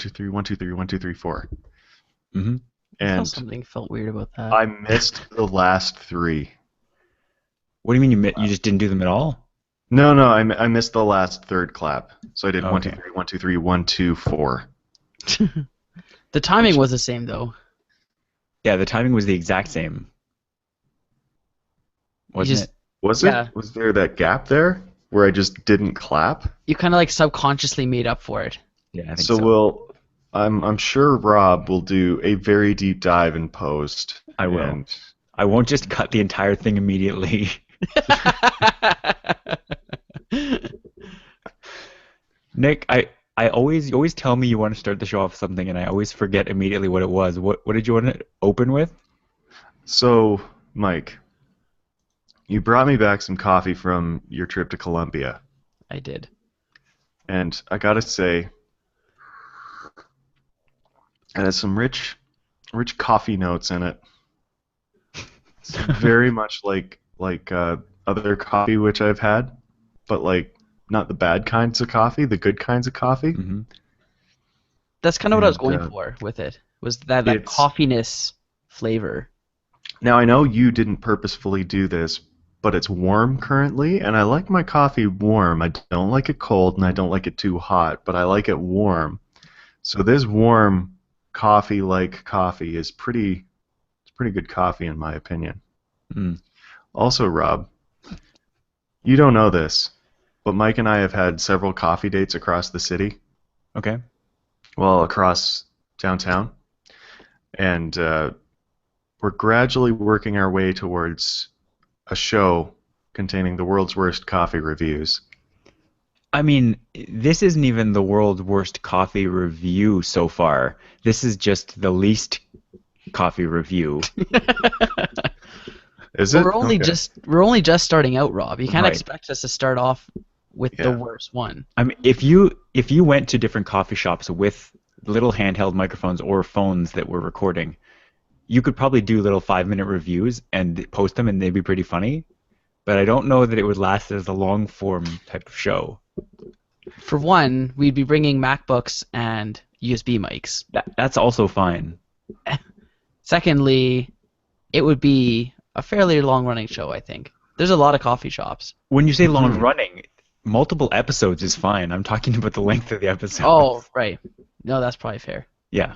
2, 3, 1, 2, 3, 1, 2, 3, 4. Mm-hmm. I thought And something felt weird about that. I missed the last three. What do you mean you just didn't do them at all? No, no, I missed the last third clap. So I did 1, 2, Okay. 3, 1, 2, 3, 1, 2, 4. The timing was the same though. Yeah, the timing was the exact same, You wasn't just it? Was it? yeah, Was there that gap there where I just didn't clap? you kind of like subconsciously made up for it. Yeah, I think So so. I'm sure Rob will do a very deep dive in post, I will. and I won't just cut the entire thing immediately. Nick, I always you always tell me you want to start the show off with something, and I always forget immediately what it was. What did you want to open with? so Mike, you brought me back some coffee from your trip to Colombia, I did. and I gotta say, it has some rich coffee notes in it. It's very much like other coffee which I've had, but like not the bad kinds of coffee, the good kinds of coffee. Hmm. That's kind of what I was And going for with it. Was that it's coffeeness flavor. now I know you didn't purposefully do this, but it's warm currently, and I like my coffee warm. I don't like it cold, and I don't like it too hot, but I like it warm. So this warm coffee like coffee is pretty good coffee in my opinion. Mm. Also, Rob, you don't know this, but Mike and I have had several coffee dates across the city. Okay. Well, across downtown, and we're gradually working our way towards a show containing the world's worst coffee reviews. I mean, this isn't even the world's worst coffee review so far. This is just the least coffee review. Is Well, it? Okay. we're only just starting out, Rob. You can't Right. expect us to start off with the Yeah. worst one. I mean, if you went to different coffee shops with little handheld microphones or phones that were recording, you could probably do little 5-minute reviews and post them, and they'd be pretty funny. But I don't know that it would last as a long form type of show. For one, we'd be bringing MacBooks and USB mics. That's also fine. Secondly, it would be a fairly long-running show, I think. There's a lot of coffee shops. When you say long Mhm. running, multiple episodes is fine. I'm talking about the length of the episode. Oh, right. No, that's probably fair. Yeah.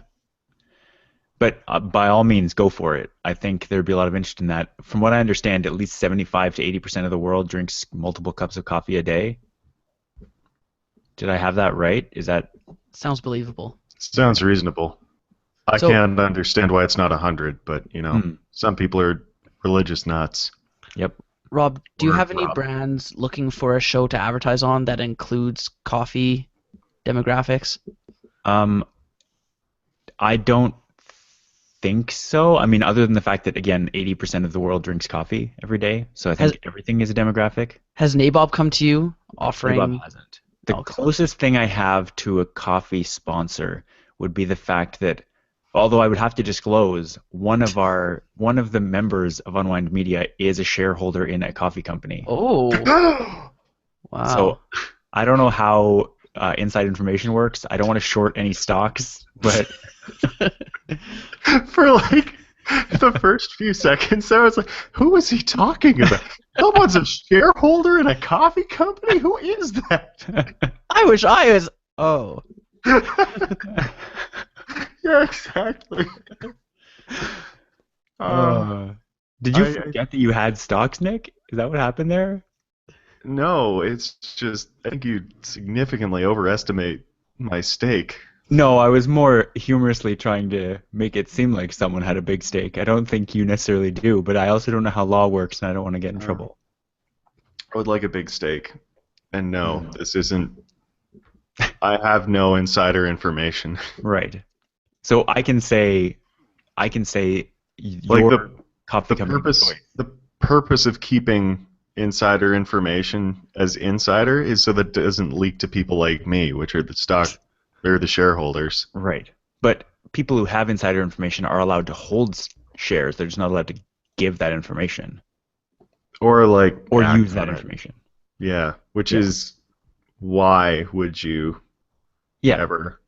But by all means, go for it. I think there'd be a lot of interest in that. From what I understand, at least 75 to 80% of the world drinks multiple cups of coffee a day. Did I have that right? Is that Sounds believable. Sounds reasonable. I So, can't understand why it's not 100, but hmm. some people are religious nuts. Yep. Rob, do you Or have any Rob. brands looking for a show to advertise on that includes coffee demographics? Um, I don't think so. I mean, other than the fact that, again, 80% of the world drinks coffee every day, so I Has think everything is a demographic. has Nabob come to you Bob offering? hasn't. The Oh, closest thing I have to a coffee sponsor would be the fact that, although I would have to disclose, one of the members of Unwind Media is a shareholder in a coffee company. oh, wow. So I don't know how inside information works. I don't want to short any stocks, but For like the first few seconds, I was like, "Who is he talking about? Someone's a shareholder in a coffee company? Who is that?" I wish I was. Oh, Yeah, exactly. uh, did you I forget that you had stocks, Nick? Is that what happened there? No, it's just I think you significantly overestimate my stake. No, I was more humorously trying to make it seem like someone had a big stake. I don't think you necessarily do, but I also don't know how law works, and I don't want to get in Uh, trouble. I would like a big stake. And no, Mm. this isn't. I have no insider information. Right. So I can say Like your coffee company choice. the purpose of keeping insider information as insider is so that it doesn't leak to people like me, which are the stock or the shareholders. Right. But people who have insider information are allowed to hold shares. They're just not allowed to give that information Or like or act use that on it. information. Yeah, which Yeah. is why would you Yeah. ever?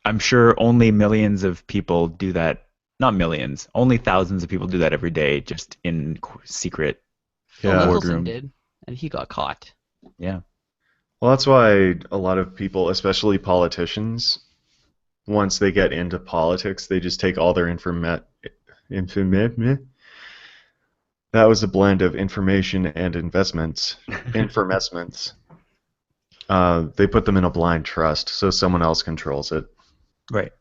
I'm sure only millions of people do that. Not millions, only thousands of people do that every day, just in secret Phil Yeah. Mickelson boardroom. did, and he got caught. Yeah. Well, that's why a lot of people, especially politicians, once they get into politics, they just take all their informat. That was a blend of information and investments. Informestments. They put them in a blind trust, so someone else controls it. Right.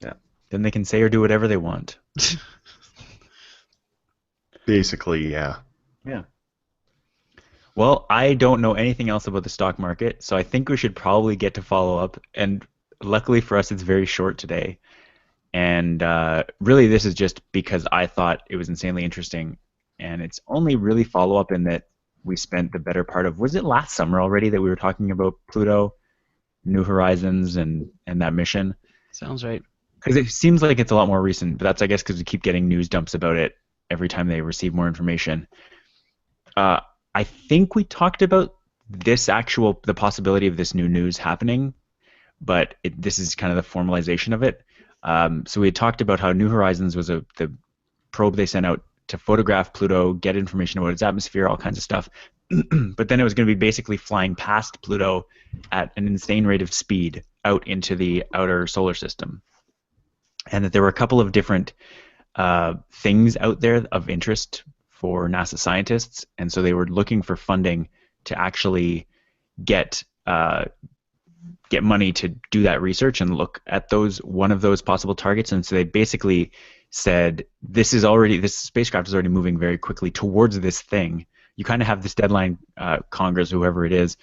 Yeah. Then they can say or do whatever they want. Basically, yeah. Yeah. Well, I don't know anything else about the stock market, so I think we should probably get to follow up. And luckily for us, it's very short today. And really, this is just because I thought it was insanely interesting. And it's only really follow up in that we spent the better part of, was it last summer already that we were talking about Pluto, New Horizons, and that mission? Sounds right. Because it seems like it's a lot more recent, but that's, I guess, because we keep getting news dumps about it every time they receive more information. Uh, I think we talked about the possibility of this new news happening, but this is kind of the formalization of it. So we had talked about how New Horizons was the probe they sent out to photograph Pluto, get information about its atmosphere, all kinds of stuff. But then it was going to be basically flying past Pluto at an insane rate of speed out into the outer solar system. And that there were a couple of different things out there of interest for NASA scientists, and so they were looking for funding to actually get money to do that research and look at one of those possible targets. And so they basically said, this spacecraft is already moving very quickly towards this thing. You kind of have this deadline, Congress, whoever it is.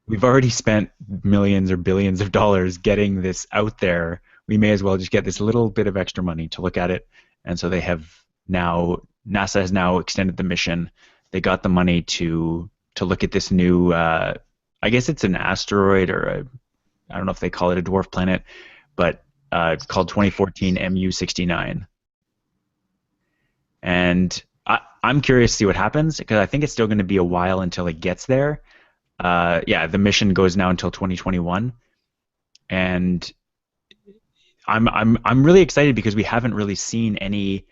We've already spent millions or billions of dollars getting this out there. We may as well just get this little bit of extra money to look at it. And so NASA has now extended the mission. They got the money to look at this new, I guess it's an asteroid or I don't know if they call it a dwarf planet, but it's called 2014 MU69. And I'm curious to see what happens, because I think it's still going to be a while until it gets there. The mission goes now until 2021, and I'm really excited because we haven't really seen any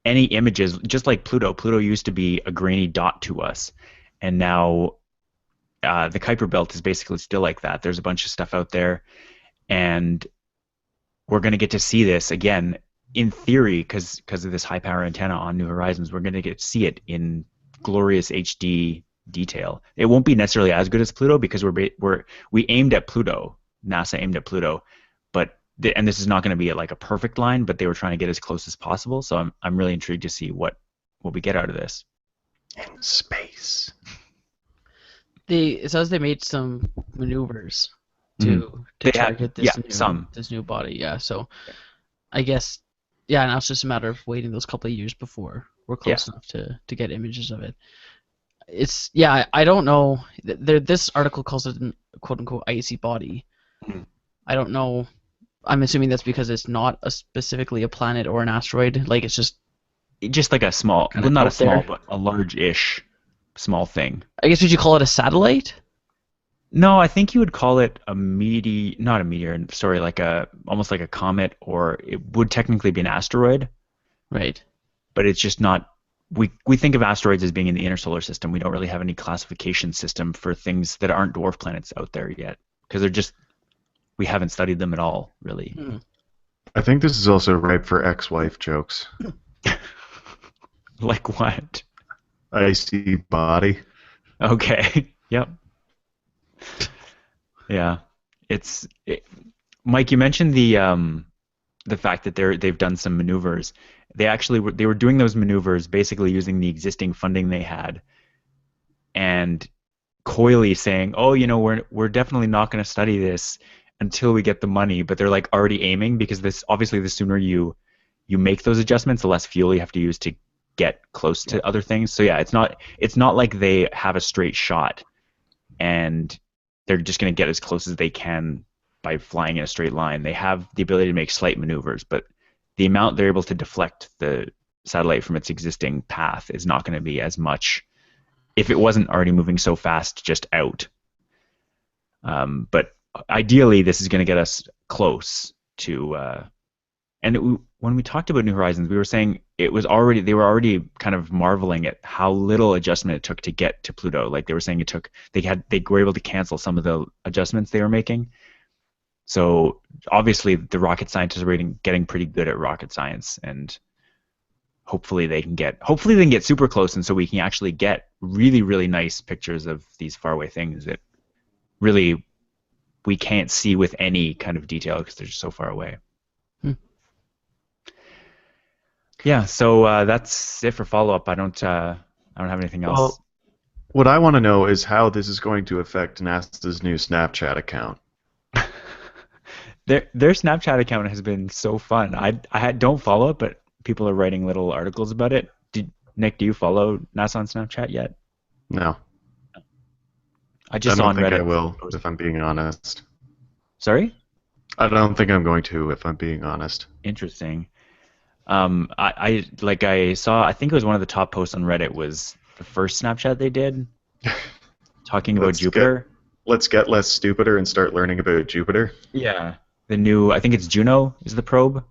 images. Just like Pluto used to be a grainy dot to us, and now the Kuiper Belt is basically still like that. There's a bunch of stuff out there, and we're going to get to see this again in theory because of this high power antenna on New Horizons. We're going to get to see it in glorious HD detail. It won't be necessarily as good as Pluto because we aimed at Pluto. NASA aimed at Pluto, but and this is not going to be like a perfect line, but they were trying to get as close as possible. So I'm really intrigued to see what we get out of this. In space. It says they made some maneuvers to They target some. this new body. Yeah, so I guess now it's just a matter of waiting those couple of years before we're close enough to get images of it. I don't know. This article calls it an quote unquote icy body. I don't know. I'm assuming that's because it's not specifically a planet or an asteroid. Like it's just like a small, kinda well, not a out there. small, but a large-ish small thing. I guess would you call it a satellite? No, I think you would call it not a meteor, sorry, almost like a comet, or it would technically be an asteroid, Right. but it's just not. We think of asteroids as being in the inner solar system. We don't really have any classification system for things that aren't dwarf planets out there yet, because we haven't studied them at all, really. I think this is also ripe for ex-wife jokes. Like what? Icy body. Okay. Yep. Yeah. Mike, you mentioned the fact that they've done some maneuvers. They were doing those maneuvers basically using the existing funding they had, and coyly saying, "Oh, we're definitely not going to study this until we get the money." But they're like already aiming, because the sooner you make those adjustments, the less fuel you have to use to get close to other things. So yeah, it's not like they have a straight shot and they're just going to get as close as they can by flying in a straight line. They have the ability to make slight maneuvers, but the amount they're able to deflect the satellite from its existing path is not going to be as much if it wasn't already moving so fast just out. But ideally, this is going to get us close to. When we talked about New Horizons, we were saying they were already kind of marveling at how little adjustment it took to get to Pluto. Like they were saying, they were able to cancel some of the adjustments they were making. So obviously, the rocket scientists are getting pretty good at rocket science, and hopefully they can get super close, and so we can actually get really, really nice pictures of these faraway things that really we can't see with any kind of detail because they're just so far away. Yeah, so that's it for follow-up. I don't have anything else. Well, what I want to know is how this is going to affect NASA's new Snapchat account. Their Snapchat account has been so fun. I don't follow it, but people are writing little articles about it. Nick, do you follow NASA on Snapchat yet? No. I just don't saw on think Reddit. I will, if I'm being honest. Sorry? I don't think I'm going to, if I'm being honest. Interesting. I saw, I think it was one of the top posts on Reddit was the first Snapchat they did, talking about Jupiter. Let's get less stupider and start learning about Jupiter. Yeah. The new, I think it's Juno is the probe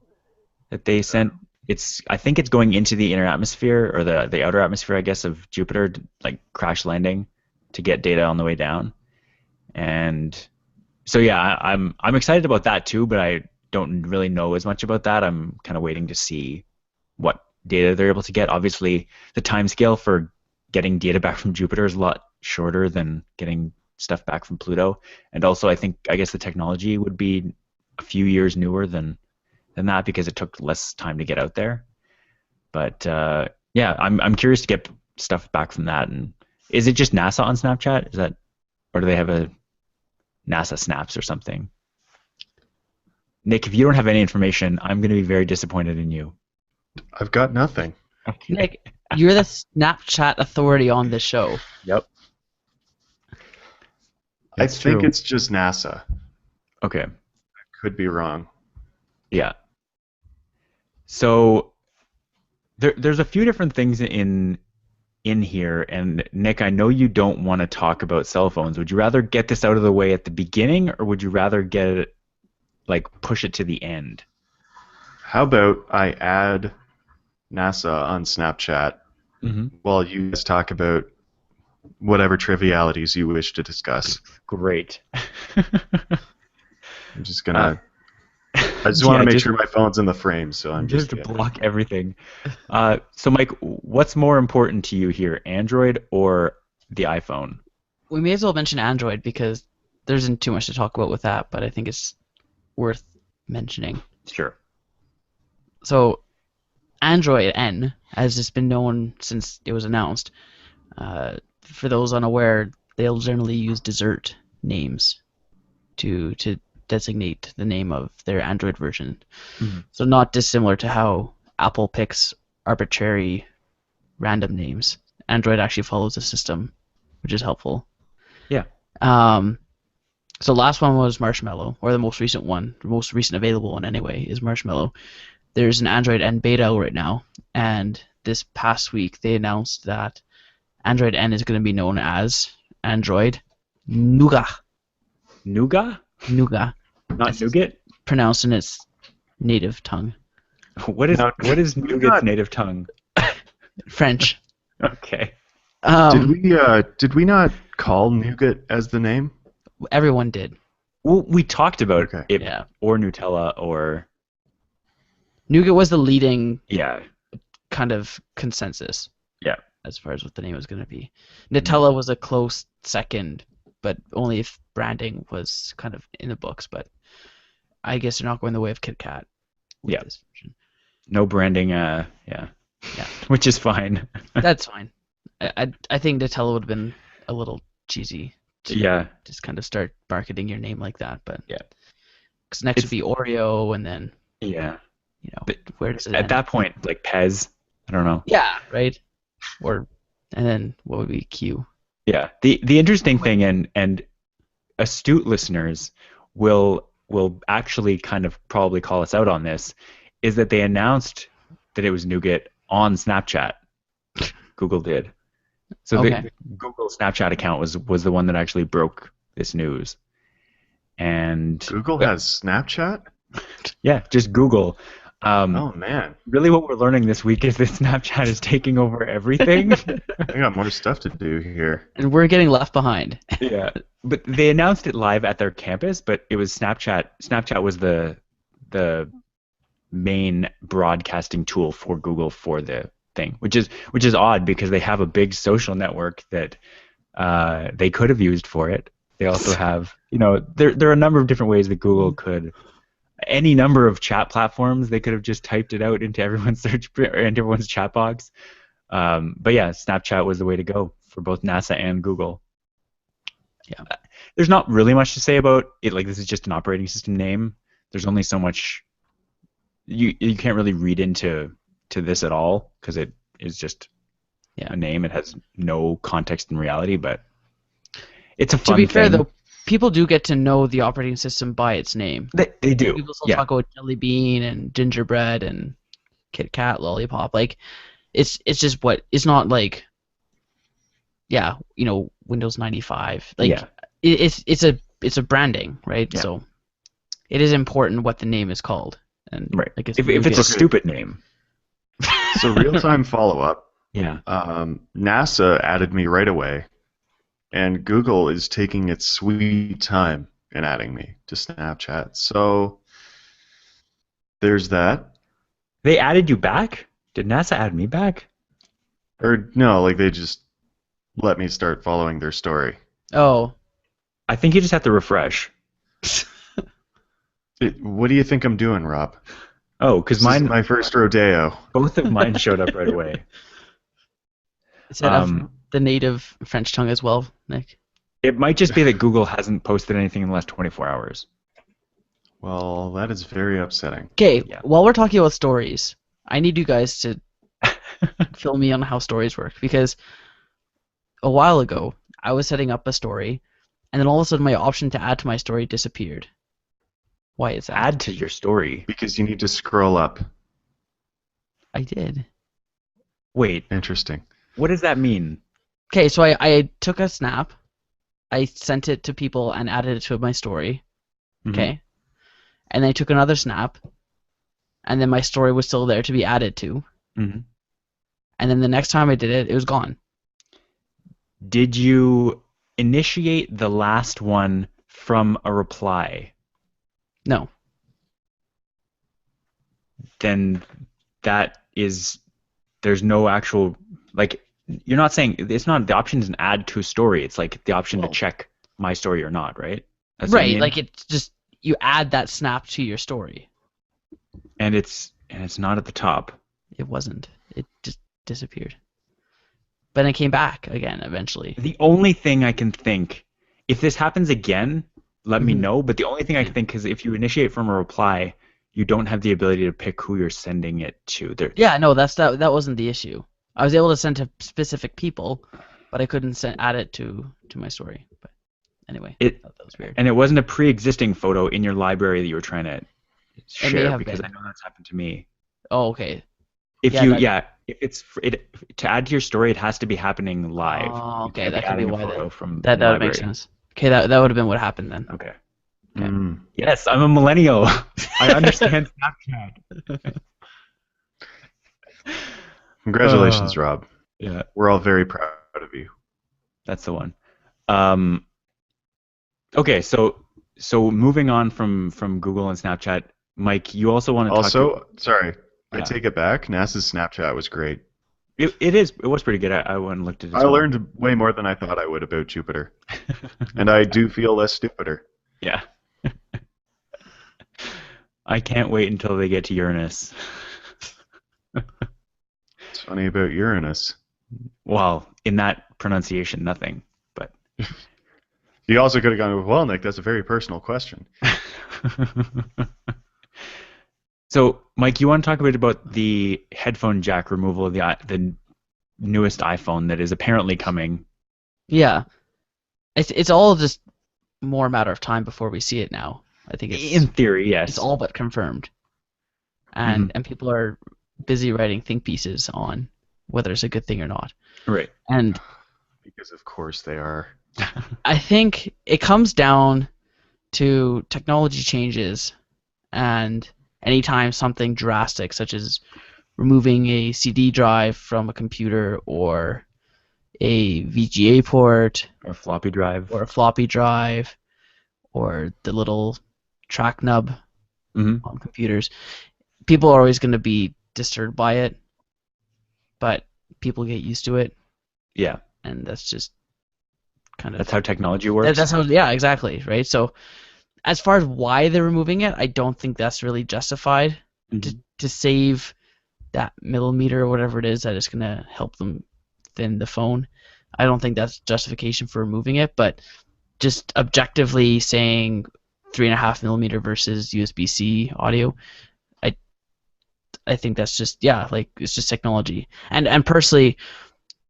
that they sent. I think it's going into the inner atmosphere, or the outer atmosphere, I guess, of Jupiter, like crash landing to get data on the way down. And so yeah, I'm excited about that too, but I don't really know as much about that. I'm kind of waiting to see what data they're able to get. Obviously, the timescale for getting data back from Jupiter is a lot shorter than getting stuff back from Pluto. And also, I guess the technology would be a few years newer than that because it took less time to get out there. But yeah, I'm curious to get stuff back from that. And is it just NASA on Snapchat? Is that, or do they have a NASA Snaps or something? Nick, if you don't have any information, I'm going to be very disappointed in you. I've got nothing. Okay. Nick, you're the Snapchat authority on this show. Yep. I think it's just NASA. Okay. I could be wrong. Yeah. So there's a few different things in here, and Nick, I know you don't want to talk about cell phones. Would you rather get this out of the way at the beginning, or would you rather get it, like, push it to the end? How about I add NASA on Snapchat while you guys talk about whatever trivialities you wish to discuss? Great. I'm just gonna. I just want to make sure my phone's in the frame, so I'm just to block everything. So, Mike, what's more important to you here, Android or the iPhone? We may as well mention Android because there isn't too much to talk about with that, but I think it's worth mentioning. Sure. So, Android N, as it's been known since it was announced, for those unaware, they'll generally use dessert names to designate the name of their Android version. Mm-hmm. So not dissimilar to how Apple picks arbitrary random names. Android actually follows the system, which is helpful. Yeah. So last one was Marshmallow, or the most recent one, the most recent available one anyway, is Marshmallow. There's an Android N beta out right now, and this past week they announced that Android N is going to be known as Android Nougat. Nougat? Nougat. Not nougat? Pronounced in its native tongue. What is nougat's native tongue? French. Okay. Did we not call nougat as the name? Everyone did. Well, we talked about it, yeah. Or Nutella, or nougat was the leading kind of consensus. Yeah. As far as what the name was going to be. Nutella was a close second, but only if branding was kind of in the books. But I guess they're not going the way of Kit Kat. Yeah. No branding. Yeah. Which is fine. That's fine. I think Nutella would have been a little cheesy. To just kind of start marketing your name like that, but yeah. Because next would be Oreo, and then but where does it at end? that point, like Pez? I don't know. Yeah. Right. And then what would be Q? Yeah. The interesting thing, and astute listeners will actually kind of probably call us out on this, is that they announced that it was Nougat on Snapchat. Google did. So the Google Snapchat account was the one that actually broke this news. And Google has Snapchat? yeah, just Google. Oh man, Really what we're learning this week is that Snapchat is taking over everything. I got more stuff to do here. And we're getting left behind. Yeah. But they announced it live at their campus, but it was Snapchat. Snapchat was the main broadcasting tool for Google for the thing, which is odd because they have a big social network that they could have used for it. They also have, there are a number of different ways that Google could, any number of chat platforms, they could have just typed it out into everyone's into everyone's chat box. But yeah, Snapchat was the way to go for both NASA and Google. Yeah. There's not really much to say about it. Like, this is just an operating system name. There's only so much you can't really read into this at all because it is just a name. It has no context in reality, but it's a fun thing. To be fair, though, people do get to know the operating system by its name. They do. People still talk about Jelly Bean and Gingerbread and Kit Kat, Lollipop. Like, it's just it's not like, Windows 95. Like, it's a branding, right? Yeah. So it is important what the name is called. And right. I guess if it's a stupid name. So real-time follow-up. Yeah. NASA added me right away, and Google is taking its sweet time in adding me to Snapchat. So there's that. They added you back? Did NASA add me back? Or no, like they just let me start following their story. Oh. I think you just have to refresh. What do you think I'm doing, Rob? Oh, because This is my first rodeo. Both of mine showed up right away. Is that the native French tongue as well, Nick? It might just be that Google hasn't posted anything in the last 24 hours. Well, that is very upsetting. Okay, while we're talking about stories, I need you guys to fill me on how stories work, because a while ago I was setting up a story, and then all of a sudden my option to add to my story disappeared. Why is that? Add to your story? Because you need to scroll up. I did. Wait. Interesting. What does that mean? Okay, so I took a snap, I sent it to people and added it to my story. Okay. And then I took another snap, and then my story was still there to be added to. Mm-hmm. And then the next time I did it, it was gone. Did you initiate the last one from a reply? No. Then there's no actual, like, you're not saying, it's not, the option isn't add to a story, it's like the option to check my story or not, right? That's right, like it's just, you add that snap to your story. And it's not at the top. It wasn't. It just disappeared. But it came back again eventually. The only thing I can think, if this happens again, let me know, but the only thing I can think is if you initiate from a reply, you don't have the ability to pick who you're sending it to. Yeah, no, that wasn't the issue. I was able to send to specific people, but I couldn't add it to my story. But anyway, I thought that was weird. And it wasn't a pre-existing photo in your library that you were trying to share, because I know that's happened to me. Oh, okay. If to add to your story, it has to be happening live. Oh, okay, that could be why that would make sense. Okay, that would have been what happened then. Okay. Yes, I'm a millennial. I understand Snapchat. Congratulations, Rob. Yeah. We're all very proud of you. That's the one. Okay, so moving on from Google and Snapchat, Mike, you also want to talk... Sorry, I take it back. NASA's Snapchat was great. It was pretty good. I went and looked at it. I learned way more than I thought I would about Jupiter. And I do feel less stupider. Yeah. I can't wait until they get to Uranus. It's funny about Uranus. Well, in that pronunciation, nothing. But you also could have gone, well, Nick, that's a very personal question. So, Mike, you want to talk a bit about the headphone jack removal of the newest iPhone that is apparently coming? Yeah. It's all just more a matter of time before we see it now. I think it's... In theory, yes. It's all but confirmed. And people are busy writing think pieces on whether it's a good thing or not. Right. And... Because of course they are. I think it comes down to technology changes, and anytime something drastic, such as removing a CD drive from a computer or a VGA port Or floppy drive. or a floppy drive or the little track nub Hmm. on computers, people are always going to be disturbed by it, but people get used to it, Yeah, and that's just kind of that's how technology works. that's how, yeah, exactly, right? So as far as why they're removing it, I don't think that's really justified to Mhm. to save that millimeter or whatever it is that is going to help them thin the phone. I don't think that's justification for removing it, but just objectively saying 3.5 millimeter versus USB-C audio, I I think that's just, yeah, like it's just technology. And personally,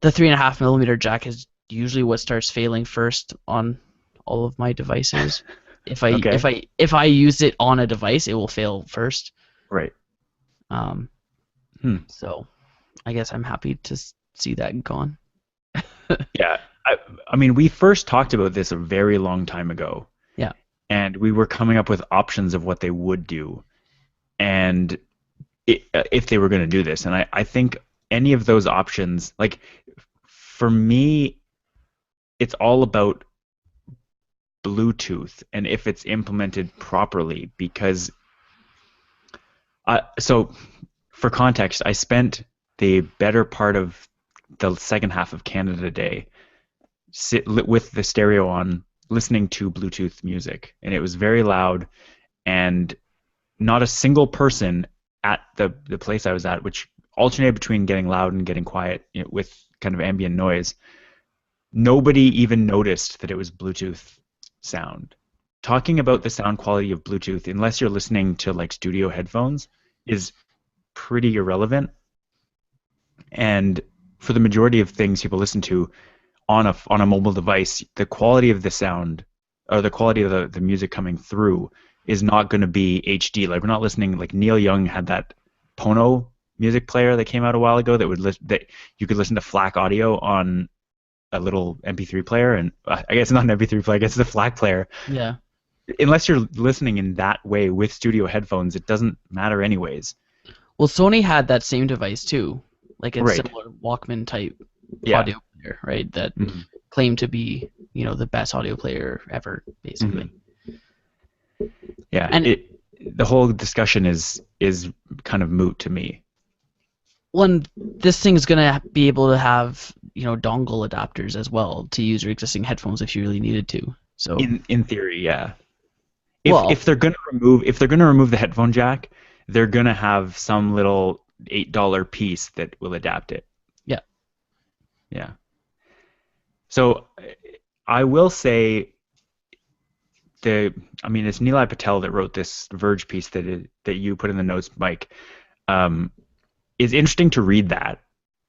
the 3.5 millimeter jack is usually what starts failing first on all of my devices. If I if Okay. I if I use it on a device, it will fail first. Right. Um, Hmm. so I guess I'm happy to see that gone. Yeah. I mean, we first talked about this a very long time ago, Yeah. and we were coming up with options of what they would do, and if they were going to do this. And I think any of those options, like for me, it's all about Bluetooth and if it's implemented properly. Because so for context, I spent the better part of the second half of Canada Day with the stereo on, listening to Bluetooth music, and it was very loud, and not a single person at the place I was at, which alternated between getting loud and getting quiet, with kind of ambient noise. Nobody even noticed that it was Bluetooth sound. Talking about the sound quality of Bluetooth, unless you're listening to like studio headphones, is pretty irrelevant. And for the majority of things people listen to on a mobile device, the quality of the sound or the quality of the music coming through is not going to be HD. Like we're not listening. Like Neil Young had that Pono music player that came out a while ago that that you could listen to FLAC audio on a little MP3 player, and I guess not an MP3 player, I guess it's a FLAC player. Yeah. Unless you're listening in that way with studio headphones, it doesn't matter anyways. Well, Sony had that same device too, like a Right. similar Walkman type Yeah. audio player, right? That Mhm. claimed to be, the best audio player ever, basically. Yeah. And The whole discussion is kind of moot to me. one, this thing's gonna be able to have, dongle adapters as well to use your existing headphones if you really needed to. So, In theory, yeah. well, If they're gonna remove the headphone jack, they're gonna have some little $8 piece that will adapt it. yeah, Yeah. So I will say it's Nilay Patel that wrote this Verge piece that you put in the notes, Mike. Um, it's interesting to read that.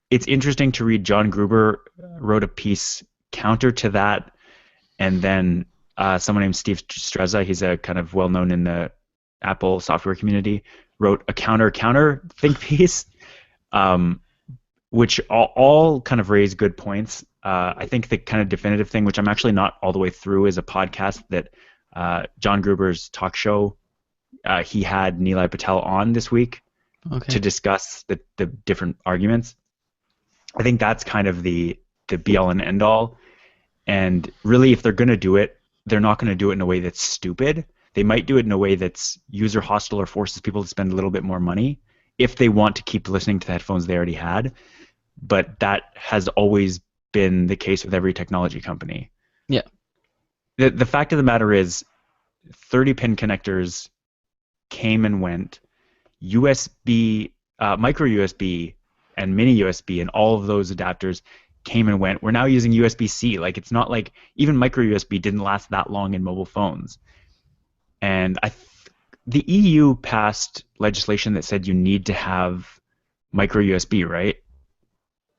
It's interesting to read John Gruber wrote a piece counter to that, and then someone named Steve Streza, he's a kind of well-known in the Apple software community, wrote a counter think piece, which all kind of raise good points. I think the kind of definitive thing, which I'm actually not all the way through, is a podcast that John Gruber's talk show. He had Nilay Patel on this week okay, to discuss the different arguments. I think that's kind of the be all and end all. And really, if they're going to do it, they're not going to do it in a way that's stupid. They might do it in a way that's user hostile or forces people to spend a little bit more money if they want to keep listening to the headphones they already had. But that has always been the case with every technology company. yeah, The fact of the matter is 30-pin connectors came and went. USB, micro USB, and mini USB, and all of those adapters came and went. We're now using USB-C. Like, it's not like even micro USB didn't last that long in mobile phones. And the EU passed legislation that said you need to have micro USB, right?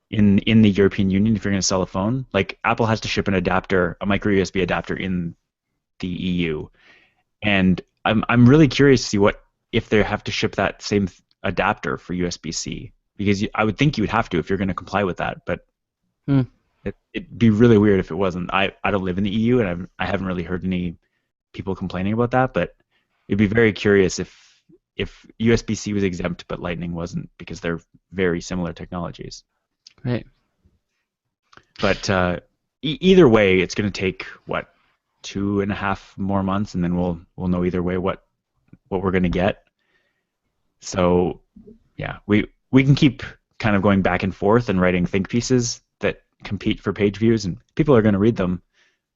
In the European Union, if you're going to sell a phone, like Apple has to ship an adapter, a micro USB adapter in the EU. And I'm really curious to see if they have to ship that same adapter for USB-C, because I would think you would have to if you're going to comply with that. But Hmm. it'd be really weird if it wasn't. I don't live in the EU, and I haven't really heard any people complaining about that, but it'd be very curious if USB-C was exempt but Lightning wasn't, because they're very similar technologies. Right. But either way, it's going to take what, 2.5 more months, and then we'll know either way what we're going to get. So yeah, we can keep kind of going back and forth and writing think pieces that compete for page views, and people are going to read them,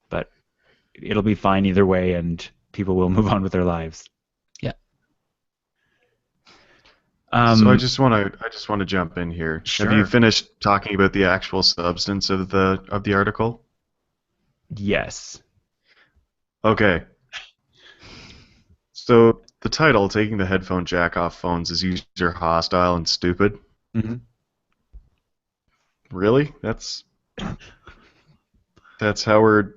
but it'll be fine either way, and people will move on with their lives. Yeah. So I just want to jump in here. Sure. Have you finished talking about the actual substance of the article? Yes. Okay. So the title, "Taking the headphone jack off phones is user hostile and stupid." Mm-hmm. Really? That's Howard.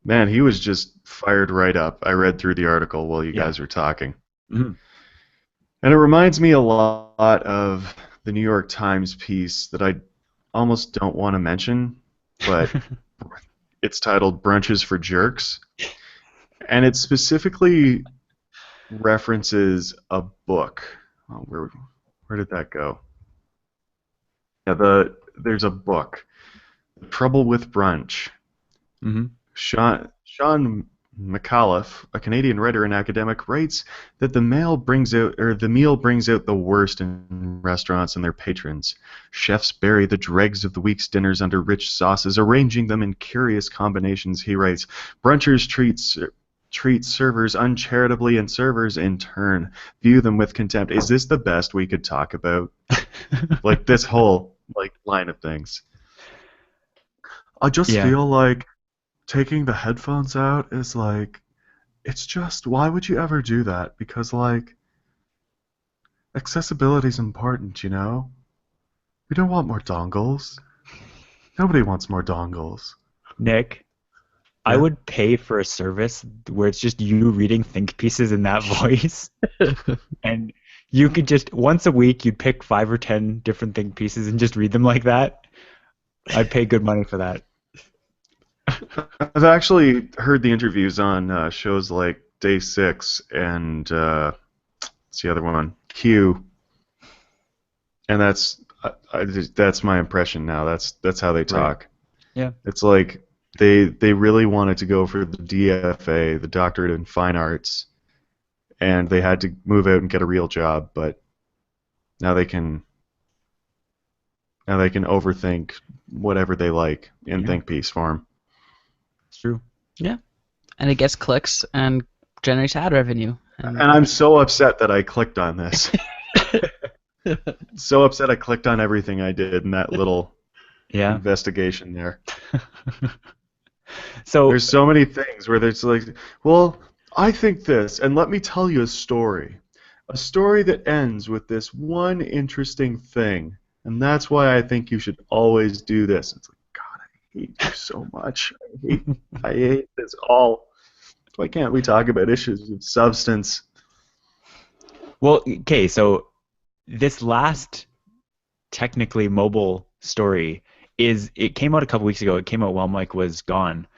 Man, he was just fired right up. I read through the article while you guys were talking. Mm-hmm. And it reminds me a lot of the New York Times piece that I almost don't want to mention, but it's titled "Brunches for Jerks." And it specifically references a book. Oh, where did that go? Yeah, there's a book, "The Trouble with Brunch." Mm-hmm. Sean McAuliffe, a Canadian writer and academic, writes that the meal brings out the worst in restaurants and their patrons. Chefs bury the dregs of the week's dinners under rich sauces, arranging them in curious combinations. He writes, "Brunchers treat servers uncharitably, and servers, in turn, view them with contempt." Is this the best we could talk about? Like this whole line of things. I just feel like taking the headphones out is it's just, why would you ever do that? Because accessibility is important, you know? We don't want more dongles. Nobody wants more dongles. Nick, I would pay for a service where it's just you reading think pieces in that voice. And you could just, once a week, you'd pick 5 or 10 different think pieces and just read them like that. I'd pay good money for that. I've actually heard the interviews on shows like Day 6 and what's the other one? Q. And that's my impression now. That's how they talk. Right. Yeah. It's like they really wanted to go for the DFA, the Doctorate in Fine Arts, and they had to move out and get a real job, but now they can overthink whatever they like in think piece form. It's true. Yeah. And it gets clicks and generates ad revenue. And I'm so upset that I clicked on this. So upset I clicked on everything I did in that little investigation there. So there's so many things where there's like, well, I think this, and let me tell you a story that ends with this one interesting thing, and that's why I think you should always do this. It's like, God, I hate you so much. I hate this all. Why can't we talk about issues of substance? Well, okay, so this last technically mobile story it came out a couple weeks ago. It came out while Mike was gone.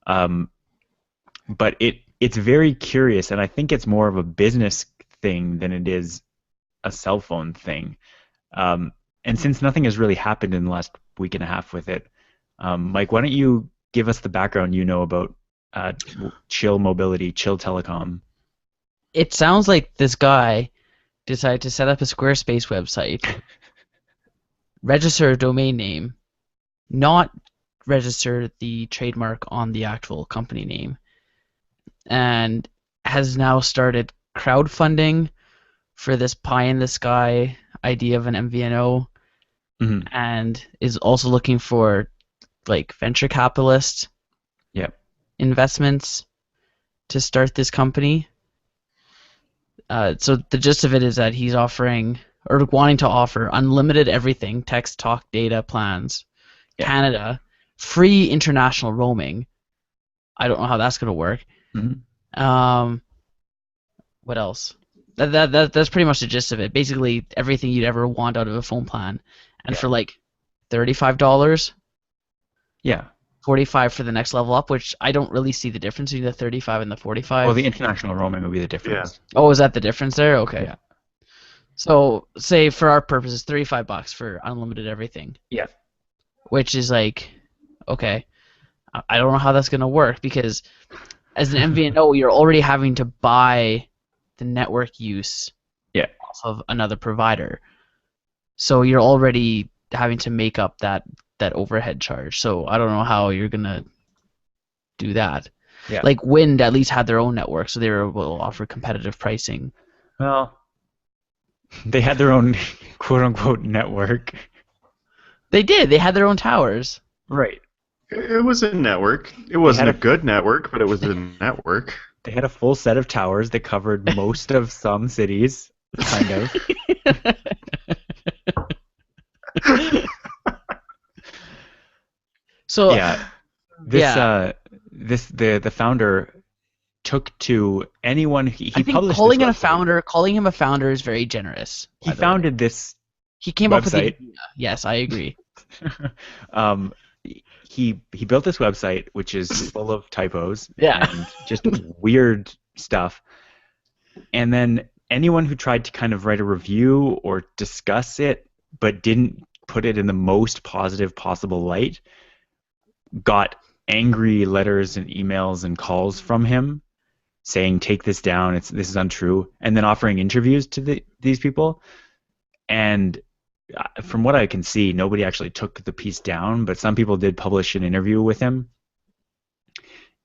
But it's very curious, and I think it's more of a business thing than it is a cell phone thing. And since nothing has really happened in the last week and a half with it, Mike, why don't you give us the background you know about Chill Mobility, Chill Telecom? It sounds like this guy decided to set up a Squarespace website, register a domain name, not register the trademark on the actual company name, and has now started crowdfunding for this pie-in-the-sky idea of an MVNO, and is also looking for venture capitalist investments to start this company. So the gist of it is that he's offering, or wanting to offer, unlimited everything, text, talk, data plans, Canada, free international roaming. I don't know how that's going to work. What else? That's pretty much the gist of it. Basically, everything you'd ever want out of a phone plan, and for $35. Yeah. $45 for the next level up, which I don't really see the difference between the 35 and the 45. Well, the international roaming would be the difference. Oh, is that the difference there? Okay. Yeah. So, say for our purposes, $35 for unlimited everything. Yeah. Which is like, okay, I don't know how that's gonna work because as an MVNO, you're already having to buy the network use Yeah. off of another provider. So you're already having to make up that overhead charge. So I don't know how you're gonna do that. Yeah. Like Wind at least had their own network, so they were able to offer competitive pricing. Well, they had their own quote unquote network. They did. They had their own towers. Right. It was a network. It wasn't a good network, but it was a network. They had a full set of towers that covered most of some cities, kind of. So yeah, the founder took to anyone he I think published calling this website. calling him a founder is very generous. He founded this He came up with the website. idea. Yes, I agree. He built this website which is full of typos Yeah. and just weird stuff. And then anyone who tried to kind of write a review or discuss it but didn't put it in the most positive possible light got angry letters and emails and calls from him saying take this down, this is untrue, and then offering interviews to these people. And from what I can see, nobody actually took the piece down, but some people did publish an interview with him.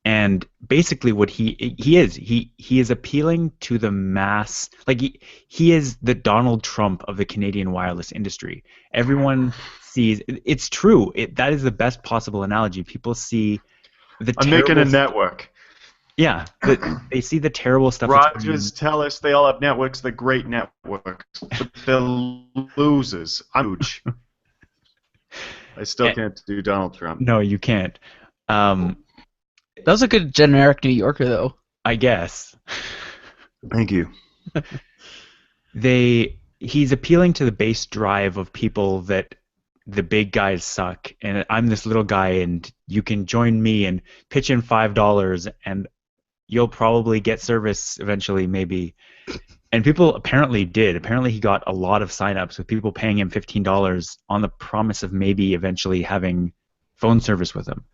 And basically what he is appealing to the mass, like he is the Donald Trump of the Canadian wireless industry. Everyone sees, it's true, that is the best possible analogy. People see the I'm making a network. Yeah, they see the terrible stuff. Rogers tell us they all have networks, they're great networks, but they're losers. I'm huge. I still can't do Donald Trump. No, you can't. That was a good generic New Yorker, though. I guess. Thank you. He's appealing to the base drive of people that the big guys suck, and I'm this little guy, and you can join me and pitch in $5, and you'll probably get service eventually, maybe. And people apparently did. Apparently he got a lot of signups with people paying him $15 on the promise of maybe eventually having phone service with him.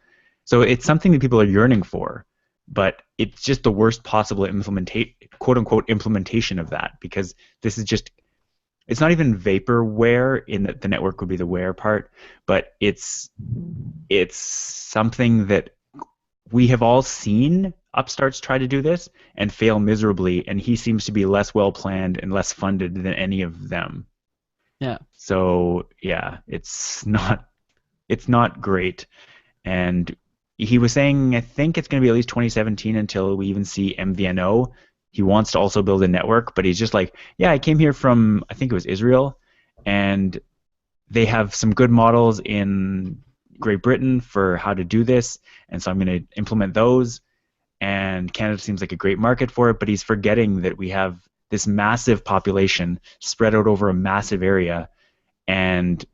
So it's something that people are yearning for, but it's just the worst possible quote-unquote implementation of that, because this is just, it's not even vaporware in that the network would be the ware part, but it's something that we have all seen upstarts try to do this and fail miserably, and he seems to be less well planned and less funded than any of them. Yeah. So yeah, it's not great. And he was saying, I think it's going to be at least 2017 until we even see MVNO. He wants to also build a network, but he's just like, yeah, I came here from, I think it was Israel, and they have some good models in Great Britain for how to do this, and so I'm going to implement those. And Canada seems like a great market for it, but he's forgetting that we have this massive population spread out over a massive area, and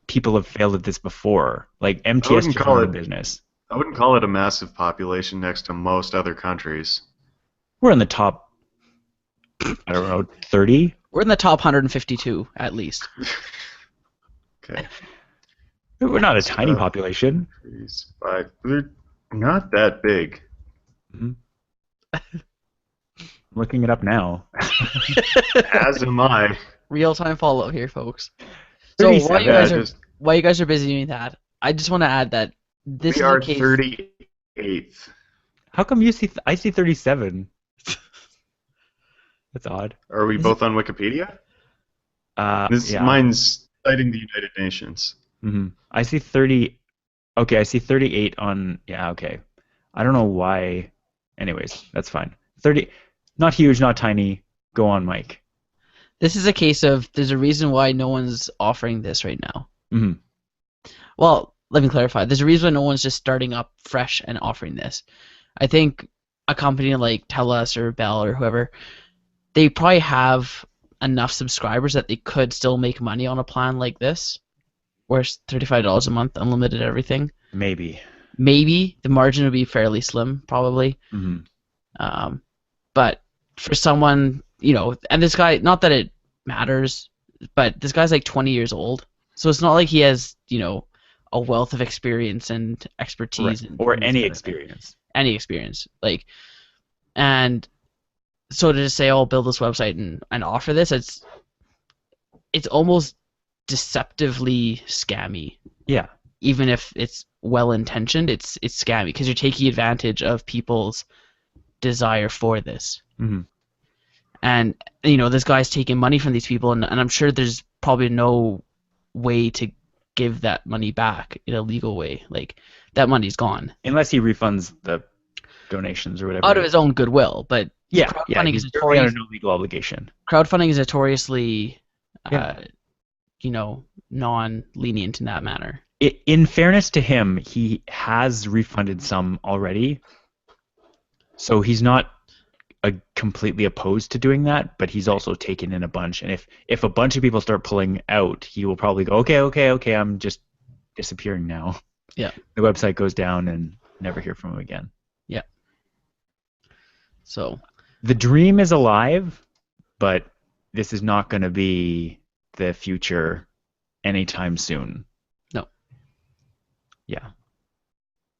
people have failed at this before. Like MTS just went out of business. I wouldn't call it a massive population next to most other countries. We're in the top, I don't know, 30? We're in the top 152, at least. Okay. We're not a tiny population. They're not that big. Mm-hmm. I'm looking it up now. As am I. Real-time follow here, folks. So while you guys are busy doing that, I just want to add that this is the case. We are 38th. How come I see 37? That's odd. Are we both on Wikipedia? Yeah. Mine's citing the United Nations. Mm-hmm. I see 30. Okay, I see 38 on. Yeah, okay. I don't know why. Anyways, that's fine. 30. Not huge, not tiny. Go on, Mike. This is a case of there's a reason why no one's offering this right now. Mm-hmm. Well, let me clarify. There's a reason why no one's just starting up fresh and offering this. I think a company like TELUS or Bell or whoever, they probably have enough subscribers that they could still make money on a plan like this, where it's $35 a month, unlimited everything. Maybe. Maybe the margin would be fairly slim, probably. Hmm. But for someone, and this guy, not that it matters, but this guy's like 20 years old, so it's not like he has, a wealth of experience and Right. expertise Or in this any kind of thing. experience. Any experience, and so to just say, "Oh, build this website and offer this," it's almost deceptively scammy. Yeah. Even if it's well intentioned, it's scammy because you're taking advantage of people's desire for this. Hmm. And this guy's taking money from these people, and I'm sure there's probably no way to give that money back in a legal way. Like, that money's gone Unless he refunds the donations or whatever. out of his own goodwill. But Yeah. crowdfunding He's is certainly under no legal obligation. notoriously, Yeah. non-lenient in that manner. In fairness to him, he has refunded some already. So he's not completely opposed to doing that, but he's also taken in a bunch. And if a bunch of people start pulling out, he will probably go, okay, I'm just disappearing now. Yeah. The website goes down and never hear from him again. Yeah. So the dream is alive, but this is not going to be the future anytime soon. No. Yeah.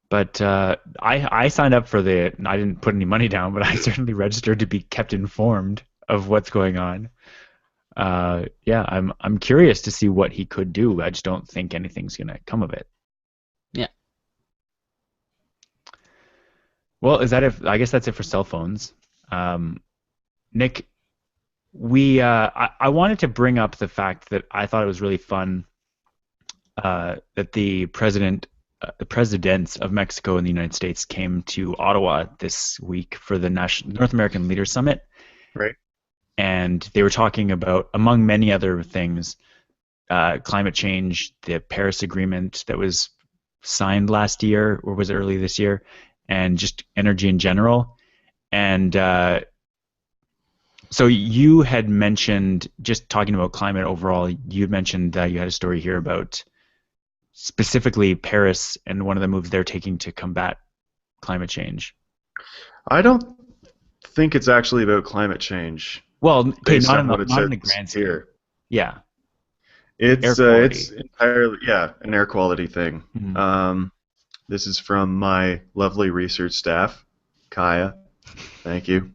But I signed up for I didn't put any money down, but I certainly registered to be kept informed of what's going on. Yeah, I'm curious to see what he could do. I just don't think anything's going to come of it. Yeah. Well, is that it? I guess that's it for cell phones. Nick, I wanted to bring up the fact that I thought it was really fun that the presidents of Mexico and the United States came to Ottawa this week for the North American Leaders Summit. Right. And they were talking about, among many other things, climate change, the Paris Agreement that was signed last year, or was it early this year, and just energy in general. And so you had mentioned, just talking about climate overall, you had mentioned that you had a story here about specifically Paris and one of the moves they're taking to combat climate change. I don't think it's actually about climate change. Well, okay, Based not on what it in the says grand scheme. here. Yeah. It's entirely an air quality thing. Mm-hmm. This is from my lovely research staff, Kaya. Thank you.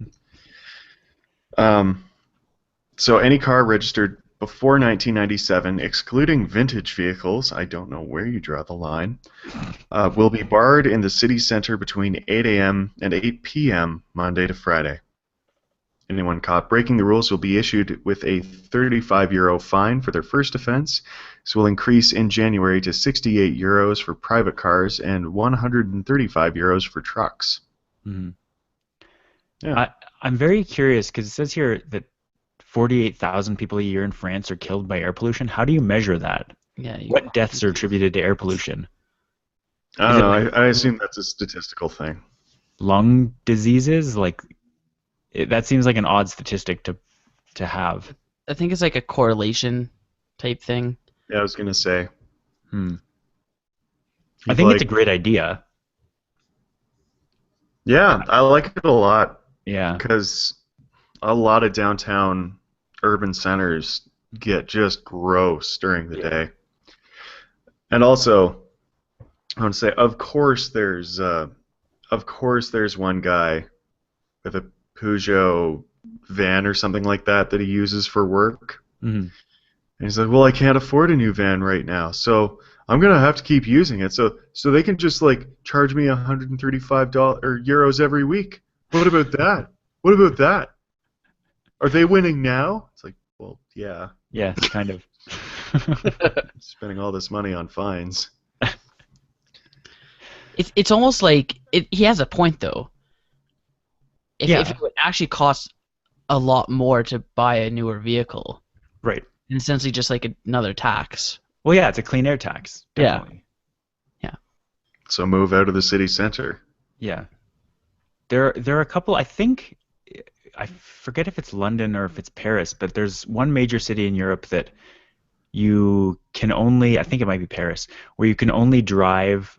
So any car registered before 1997, excluding vintage vehicles, I don't know where you draw the line, will be barred in the city center between 8 a.m. and 8 p.m. Monday to Friday. Anyone caught breaking the rules will be issued with a €35 fine for their first offense. This will increase in January to €68 for private cars and €135 for trucks. Mm-hmm. Yeah. I'm very curious because it says here that 48,000 people a year in France are killed by air pollution. How do you measure that? Yeah. What deaths are attributed to air pollution? I don't know. I assume that's a statistical thing. Lung diseases? That seems like an odd statistic to have. I think it's like a correlation type thing. Yeah, I was going to say. I think it's a great idea. Yeah, I like it a lot. Yeah. Because a lot of downtown urban centers get just gross during the day. And also, I want to say, of course there's one guy with a Peugeot van or something like that he uses for work. Mm-hmm. And he's like, well, I can't afford a new van right now, so I'm gonna have to keep using it. So they can just charge me €135 every week. What about that? What about that? Are they winning now? It's like, well, yeah. Yeah, kind of. Spending all this money on fines. It's almost like he has a point though. If it would actually cost a lot more to buy a newer vehicle, right? And essentially just like another tax. Well, yeah, it's a clean air tax. Definitely. Yeah. So move out of the city center. Yeah. There are a couple. I think I forget if it's London or if it's Paris, but there's one major city in Europe that you can only, I think it might be Paris, where you can only drive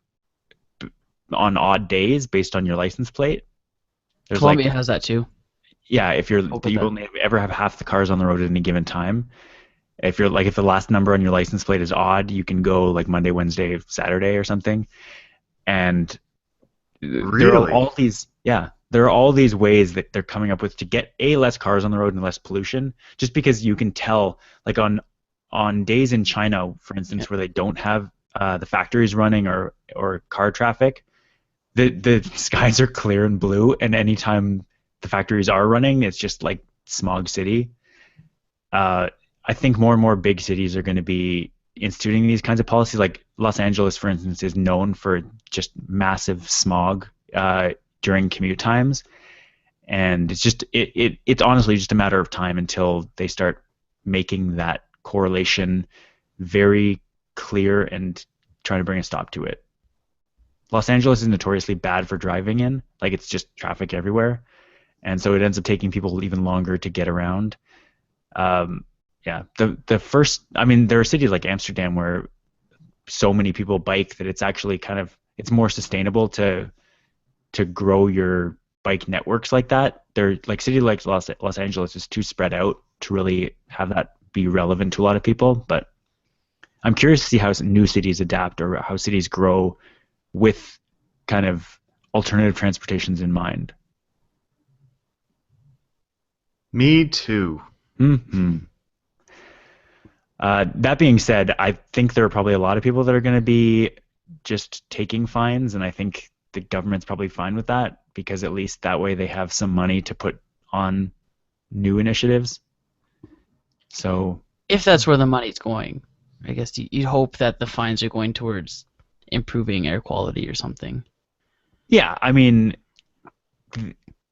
on odd days based on your license plate. There's Colombia like, has that too. yeah, if Hope with you that. only ever have half the cars on the road at any given time. If the last number on your license plate is odd, you can go like Monday, Wednesday, Saturday or something. And there are Really? all these, yeah, there are all these ways that they're coming up with to get less cars on the road and less pollution. Just because you can tell, like on days in China, for Yeah. instance, where they don't have the factories running or car traffic, the skies are clear and blue, and anytime the factories are running, it's just like smog city. uh, I think more and more big cities are going to be instituting these kinds of policies. Like Los Angeles, for instance, is known for just massive smog during commute times, and it's honestly just a matter of time until they start making that correlation very clear and trying to bring a stop to it. Los Angeles is notoriously bad for driving in, like it's just traffic everywhere, and so it ends up taking people even longer to get around. Um, yeah, the first, I mean, there are cities like Amsterdam where so many people bike that it's actually it's more sustainable to grow your bike networks like that. They're like city like Los Angeles is too spread out to really have that be relevant to a lot of people. But I'm curious to see how new cities adapt or how cities grow with kind of alternative transportations in mind. Me too. Hmm. That being said, I think there are probably a lot of people that are going to be just taking fines, and I think the government's probably fine with that because at least that way they have some money to put on new initiatives. So, If that's where the money's going, I guess you'd hope that the fines are going towards improving air quality or something. yeah, I mean,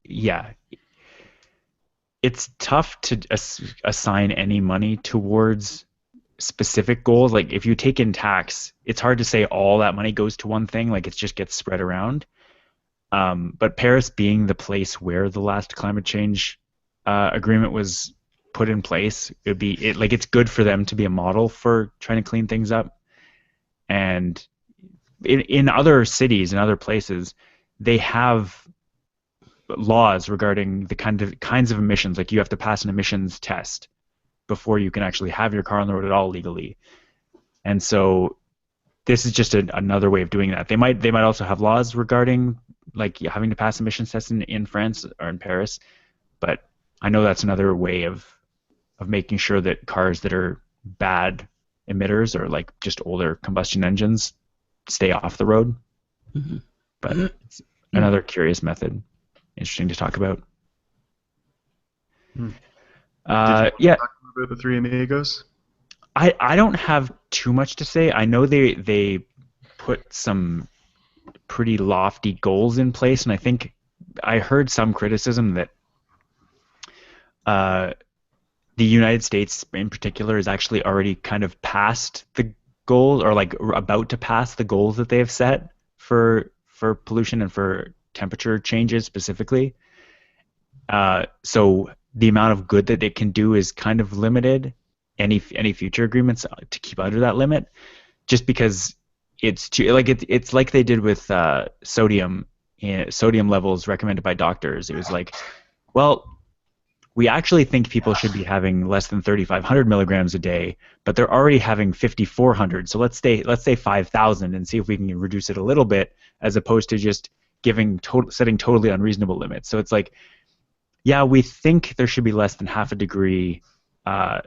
yeah, it's tough to assign any money towards specific goals. Like if you take in tax, it's hard to say all that money goes to one thing. Like it just gets spread around. But Paris being the place where the last climate change agreement was put in place, it's good for them to be a model for trying to clean things up. And in other cities and other places, they have laws regarding the kinds of emissions. Like you have to pass an emissions test before you can actually have your car on the road at all legally. And so this is just another way of doing that. They might also have laws regarding like having to pass emissions tests in France or in Paris, but I know that's another way of making sure that cars that are bad emitters or like just older combustion engines stay off the road. Hmm. But it's another curious method, interesting to talk about. Hmm. Did you want to Yeah, talk about the Three Amigos? I don't have too much to say. I know they put some pretty lofty goals in place, and I think I heard some criticism that uh, the United States in particular is actually already kind of past the goals or like about to pass the goals that they have set for pollution and for temperature changes specifically. So the amount of good that it can do is kind of limited. Any future agreements to keep under that limit, just because it's too like it's like they did with sodium levels recommended by doctors. It was like, well, we actually think people should be having less than 3,500 milligrams a day, but they're already having 5,400. So let's say 5,000 and see if we can reduce it a little bit, as opposed to just setting totally unreasonable limits. So it's like, yeah, we think there should be less than half a degree uh,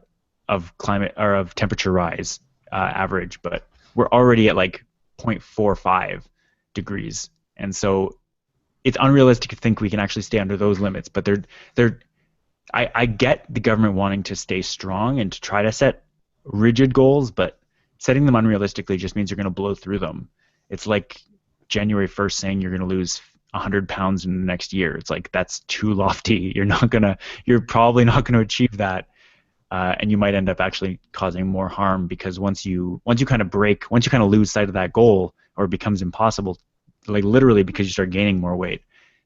of climate or of temperature rise average, but we're already at like 0.45 degrees, and so it's unrealistic to think we can actually stay under those limits. But they're I get the government wanting to stay strong and to try to set rigid goals, but setting them unrealistically just means you're going to blow through them. It's like January 1st saying you're going to lose 100 pounds in the next year. It's like that's too lofty. You're probably not going to achieve that, and you might end up actually causing more harm because once you kind of lose sight of that goal, or it becomes impossible, like literally because you start gaining more weight,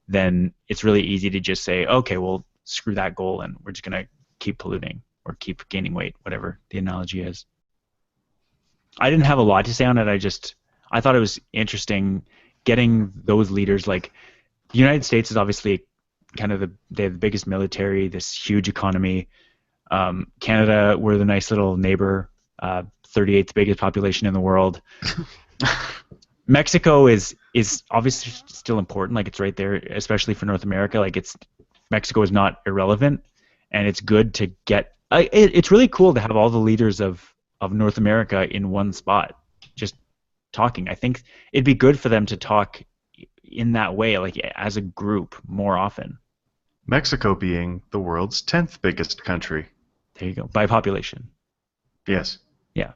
then it's really easy to just say, okay, well, screw that goal and we're just going to keep polluting or keep gaining weight, whatever the analogy is. I didn't have a lot to say on it. I thought it was interesting getting those leaders, like the United States is obviously kind of they have the biggest military, this huge economy. Canada, we're the nice little neighbor, 38th biggest population in the world. Mexico is obviously still important, like it's right there, especially for North America. Like Mexico is not irrelevant, and it's good to get. It's really cool to have all the leaders of North America in one spot, just talking. I think it'd be good for them to talk in that way, like as a group, more often. Mexico being the world's 10th biggest country. There you go, by population. Yes. Yeah.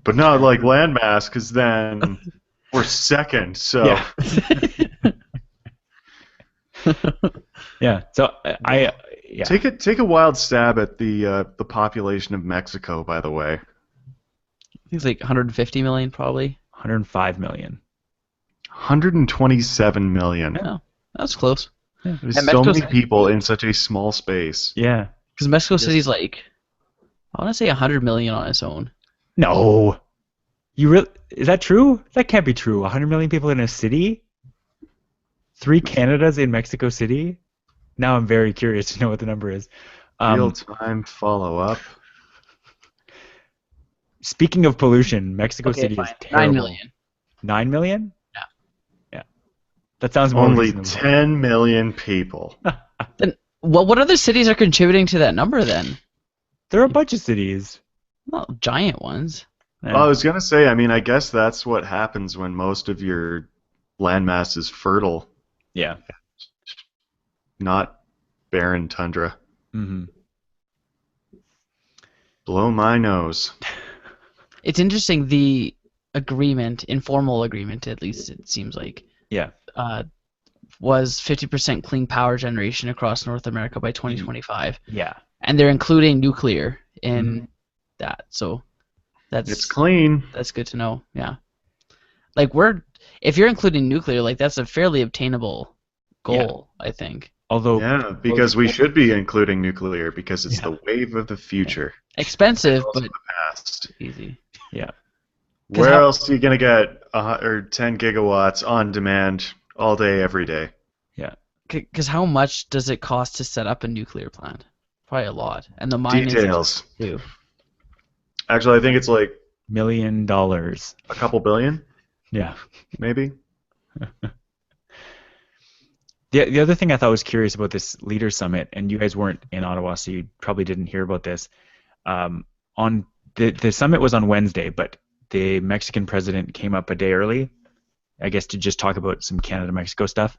But not like landmass, because then we're second. So yeah. Yeah. So yeah. Take a wild stab at the population of Mexico. By the way, I think it's like 150 million, probably. 105 million. 127 million. Yeah, that's close. Yeah. There's so many people in such a small space. Yeah. Because Mexico City's like, I want to say 100 million on its own. No. Is that true? That can't be true. 100 million people in a city? 3 Canadas in Mexico City? Now I'm very curious to know what the number is. Real-time follow-up. Speaking of pollution, Mexico City is terrible. 9 million. 9 million? Yeah. Yeah. That sounds more Only reasonable. 10 million people. Then what other cities are contributing to that number then? There are a bunch of cities. Well, giant ones. Yeah. Well, I was going to say, I mean, I guess that's what happens when most of your landmass is fertile, Yeah. not barren tundra. Mm-hmm. Blow my nose. It's interesting, the agreement, informal agreement at least it seems like, Yeah. was 50% clean power generation across North America by 2025. Yeah. And they're including nuclear in that. So It's clean. that's good to know. Yeah. Like if you're including nuclear, like that's a fairly obtainable goal, I think. Although Yeah, because we should be including nuclear because it's Yeah. the wave of the future. Expensive, Also but the past. easy. yeah. Where else are you going to get 10 gigawatts on demand all day, every day? Yeah. Because how much does it cost to set up a nuclear plant? Probably a lot. And the mining Details. too. Actually, I think it's like $1 million. a couple billion, Yeah. maybe. The other thing I thought was curious about this leader summit, and you guys weren't in Ottawa, so you probably didn't hear about this. On the summit was on Wednesday, but the Mexican president came up a day early, I guess, to just talk about some Canada-Mexico stuff.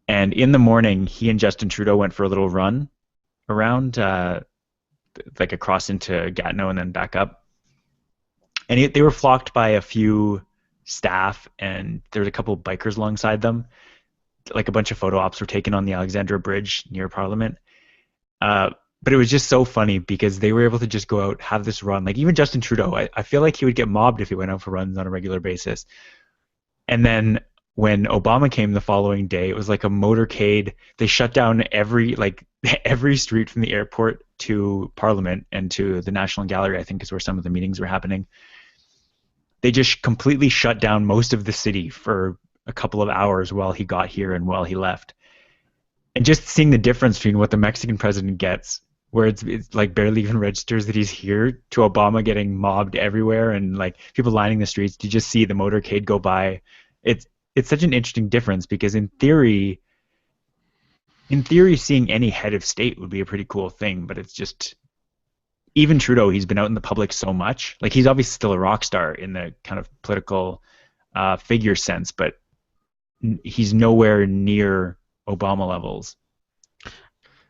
And in the morning, he and Justin Trudeau went for a little run around, like across into Gatineau and then back up. And they were flocked by a few staff, and there was a couple of bikers alongside them. Like a bunch of photo ops were taken on the Alexandra Bridge near Parliament. But it was just so funny because they were able to just go out, have this run. Like even Justin Trudeau, I feel like he would get mobbed if he went out for runs on a regular basis. And then when Obama came the following day, it was like a motorcade. They shut down every street from the airport to Parliament and to the National Gallery, I think is where some of the meetings were happening. They just completely shut down most of the city for a couple of hours while he got here and while he left. And just seeing the difference between what the Mexican president gets, where it's like barely even registers that he's here, to Obama getting mobbed everywhere and like people lining the streets to just see the motorcade go by. It's such an interesting difference because in theory, seeing any head of state would be a pretty cool thing, but it's just, even Trudeau, he's been out in the public so much. Like he's obviously still a rock star in the kind of political figure sense, but he's nowhere near Obama levels.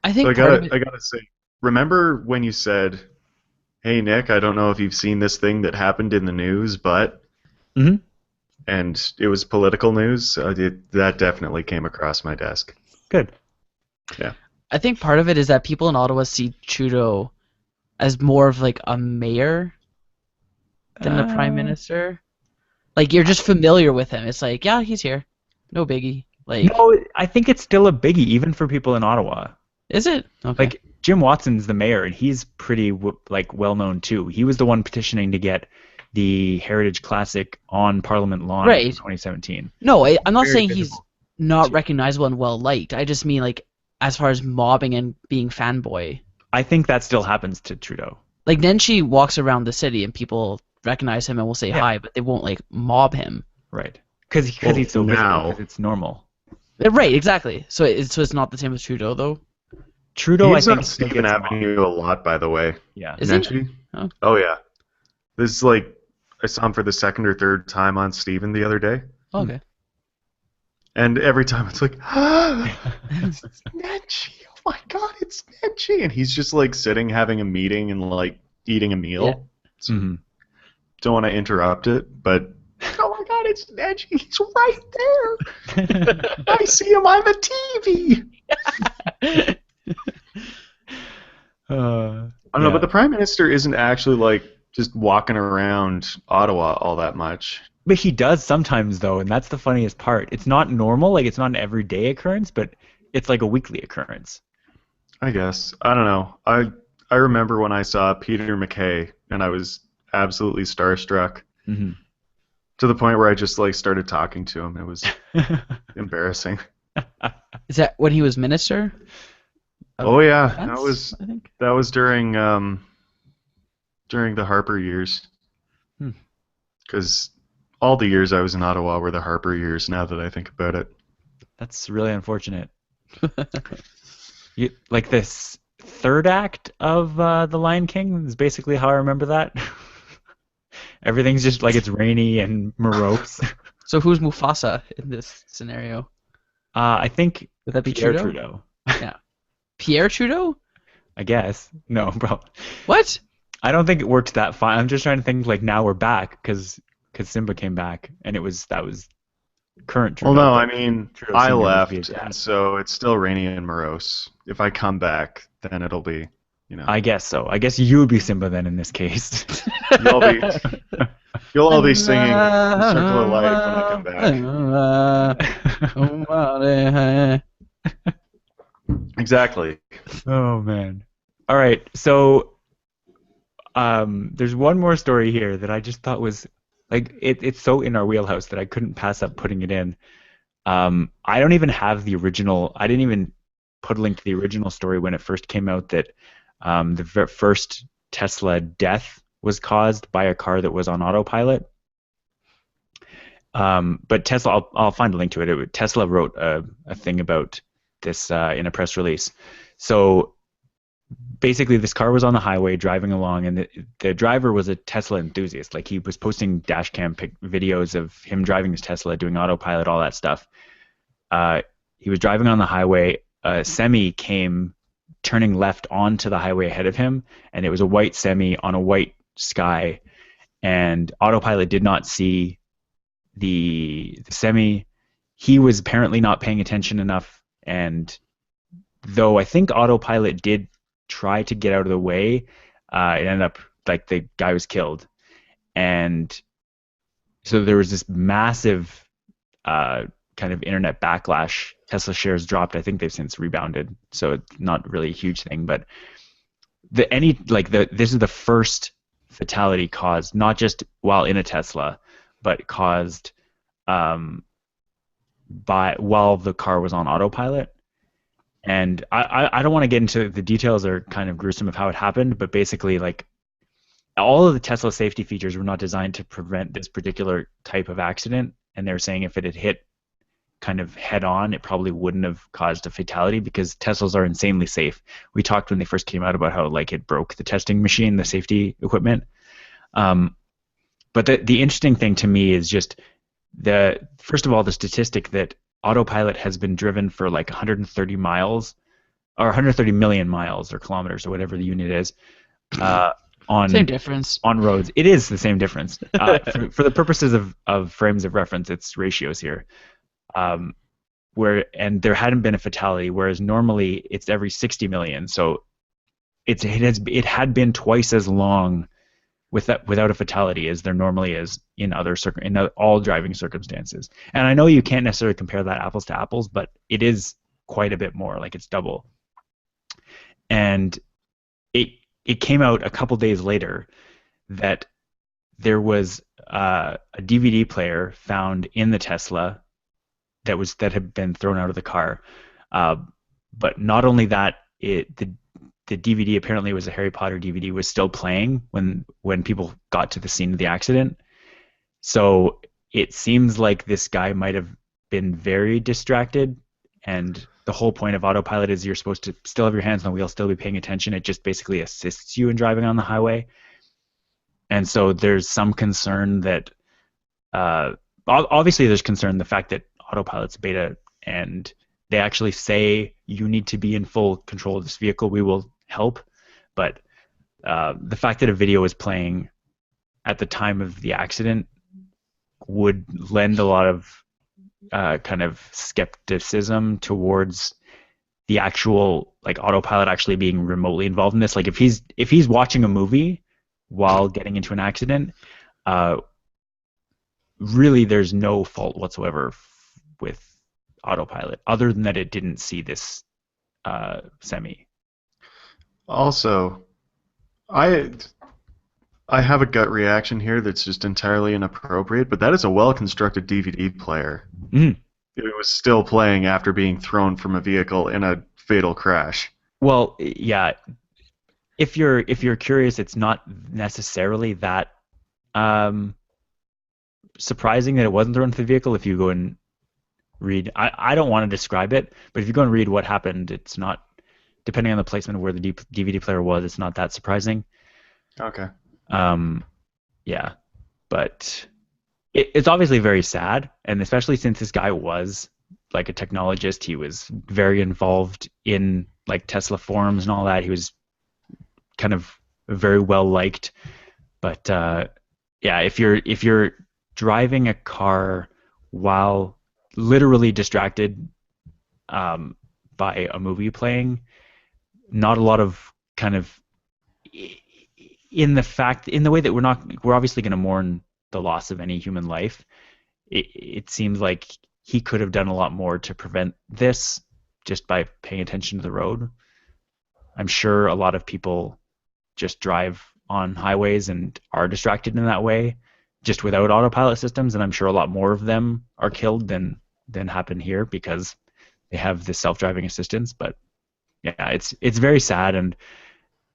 I think So I gotta say, remember when you said, "Hey Nick, I don't know if you've seen this thing that happened in the news, but," and it was political news. That definitely came across my desk. Good. Yeah. I think part of it is that people in Ottawa see Trudeau as more of like a mayor than a prime minister. Like you're just familiar with him. It's like, yeah, he's here, no biggie. Like, No, I think it's still a biggie even for people in Ottawa. is it? Okay. Like Jim Watson's the mayor, and he's pretty well known too. He was the one petitioning to get the Heritage Classic on Parliament Lawn in Right. 2017. No, I'm not Very saying he's visible. not recognizable and well liked. I just mean like as far as mobbing and being fanboy. I think that still happens to Trudeau. Like Nenshi walks around the city and people recognize him and will say Yeah. hi, but they won't like mob him. Right. Because Well, he's so visible, now- because it's normal. Right, exactly. So it's not the same as Trudeau though. Trudeau, I He's think, on still Stephen gets Avenue a lot, by the way. Yeah. Is he? Nenshi? Oh. Oh yeah. This is like I saw him for the second or third time on Stephen the other day, Okay. and every time it's like, it's Nenshi. Oh my God, it's Nenshi, and he's just like sitting having a meeting and like eating a meal. Yeah. So hmm don't want to interrupt it, but oh my God, it's Nenshi. He's right there. I see him on the TV. I don't know, but the Prime Minister isn't actually like just walking around Ottawa all that much. But he does sometimes, though, and that's the funniest part. It's not normal, like it's not an everyday occurrence, but it's like a weekly occurrence. I guess. I don't know. I remember when I saw Peter MacKay and I was absolutely starstruck hmm to the point where I just like started talking to him. It was embarrassing. Is that when he was minister? Oh yeah, Defense, I think. that was during the Harper years. Hmm. Because all the years I was in Ottawa were the Harper years. Now that I think about it. That's really unfortunate. Like this third act of The Lion King is basically how I remember that. Everything's just like it's rainy and morose. So who's Mufasa in this scenario? I think Would that be Pierre Trudeau? Trudeau. Pierre Trudeau? I guess. No, bro. What? I don't think it worked that fine. I'm just trying to think like now we're back because Simba came back and that was current Trudeau. Well, no, but I mean Trudeau I Senior would left, be his dad. and so it's still rainy and morose. If I come back, then it'll be, I guess so. I guess you would be Simba then in this case. you'll be you'll all be singing Circle of Life when I come back. Exactly. Oh man. All right. So there's one more story here that I just thought was like it's so in our wheelhouse that I couldn't pass up putting it in. I don't even have the original. I didn't even put a link to the original story when it first came out that the first Tesla death was caused by a car that was on autopilot. But Tesla, I'll find a link to it. Tesla wrote a thing about this in a press release. So basically, this car was on the highway driving along, and the driver was a Tesla enthusiast. Like he was posting dash cam videos of him driving his Tesla, doing autopilot, all that stuff. He was driving on the highway. A semi came turning left onto the highway ahead of him, and it was a white semi on a white sky, and autopilot did not see the semi. He was apparently not paying attention enough, and though I think autopilot did try to get out of the way, it ended up like the guy was killed, and so there was this massive kind of internet backlash. Tesla shares dropped. I think they've since rebounded, so it's not really a huge thing. But this is the first fatality caused not just while in a Tesla, but caused while the car was on autopilot. And I don't want to get into the details, are kind of gruesome of how it happened, but basically like all of the Tesla safety features were not designed to prevent this particular type of accident, and they're saying if it had hit kind of head on, it probably wouldn't have caused a fatality because Teslas are insanely safe. We talked when they first came out about how like it broke the testing machine, the safety equipment. But the interesting thing to me is just first of all, the statistic that autopilot has been driven for like 130 miles or 130 million miles or kilometers or whatever the unit is Same difference. on roads. It is the same difference. For the purposes of frames of reference, it's ratios here. And there hadn't been a fatality, whereas normally it's every 60 million. So it had been twice as long without a fatality as there normally is in all driving circumstances. And I know you can't necessarily compare that apples to apples, but it is quite a bit more, like it's double. And it came out a couple days later that there was a DVD player found in the Tesla that had been thrown out of the car. Uh, but not only that, the DVD, apparently it was a Harry Potter DVD, was still playing when people got to the scene of the accident. So it seems like this guy might have been very distracted, and the whole point of autopilot is you're supposed to still have your hands on the wheel, still be paying attention. It just basically assists you in driving on the highway. And so there's some concern that obviously there's concern the fact that autopilot's beta and they actually say you need to be in full control of this vehicle. We will help, but the fact that a video is playing at the time of the accident would lend a lot of kind of skepticism towards the actual like autopilot actually being remotely involved in this. Like if he's watching a movie while getting into an accident, really there's no fault whatsoever with autopilot other than that it didn't see this semi. Also, I I have a gut reaction here that's just entirely inappropriate, but that is a well-constructed DVD player. Mm. It was still playing after being thrown from a vehicle in a fatal crash. Well, yeah. If you're curious, it's not necessarily that um, surprising that it wasn't thrown into the vehicle. If you go and read, I don't want to describe it, but if you go and read what happened, it's not, depending on the placement of where the DVD player was, it's not that surprising. Okay. Um, yeah, but it's obviously very sad, and especially since this guy was like a technologist, he was very involved in like Tesla forums and all that. He was kind of very well liked. But yeah, if you're driving a car while literally distracted by a movie playing, not a lot of kind of in the way that we're obviously going to mourn the loss of any human life. It seems like he could have done a lot more to prevent this just by paying attention to the road. I'm sure a lot of people just drive on highways and are distracted in that way just without autopilot systems, and I'm sure a lot more of them are killed than happen here because they have this self-driving assistance. But yeah, it's very sad, and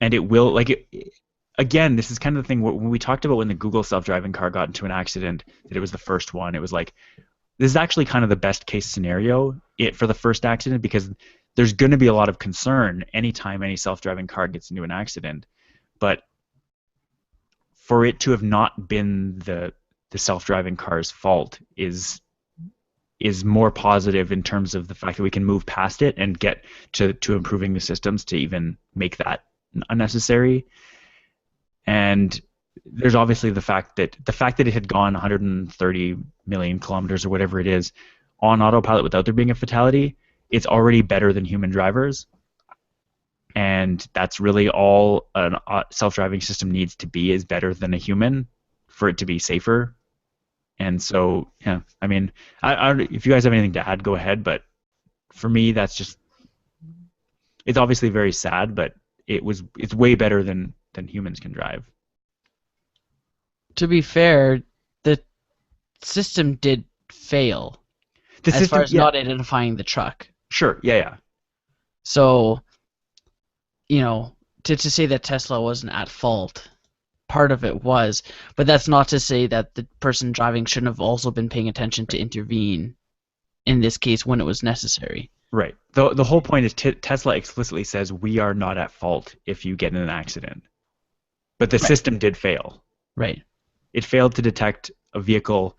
it will like again, this is kind of the thing when we talked about when the Google self-driving car got into an accident, that it was the first one. It was like, this is actually kind of the best case scenario for the first accident, because there's going to be a lot of concern anytime any self-driving car gets into an accident. But for it to have not been the self-driving car's fault is more positive in terms of the fact that we can move past it and get to improving the systems to even make that unnecessary. And there's obviously the fact that it had gone 130 million kilometers or whatever it is on autopilot without there being a fatality, it's already better than human drivers. And that's really all a self-driving system needs to be, is better than a human for it to be safer. And so, yeah, I mean, if you guys have anything to add, go ahead. But for me, that's just, it's obviously very sad, but it's way better than humans can drive. To be fair, the system did fail The as system, far as yeah, not identifying the truck. sure, yeah. So, to say that Tesla wasn't at fault, part of it was, but that's not to say that the person driving shouldn't have also been paying attention to intervene in this case when it was necessary. Right. The whole point is Tesla explicitly says we are not at fault if you get in an accident. But the Right. system did fail. Right. It failed to detect a vehicle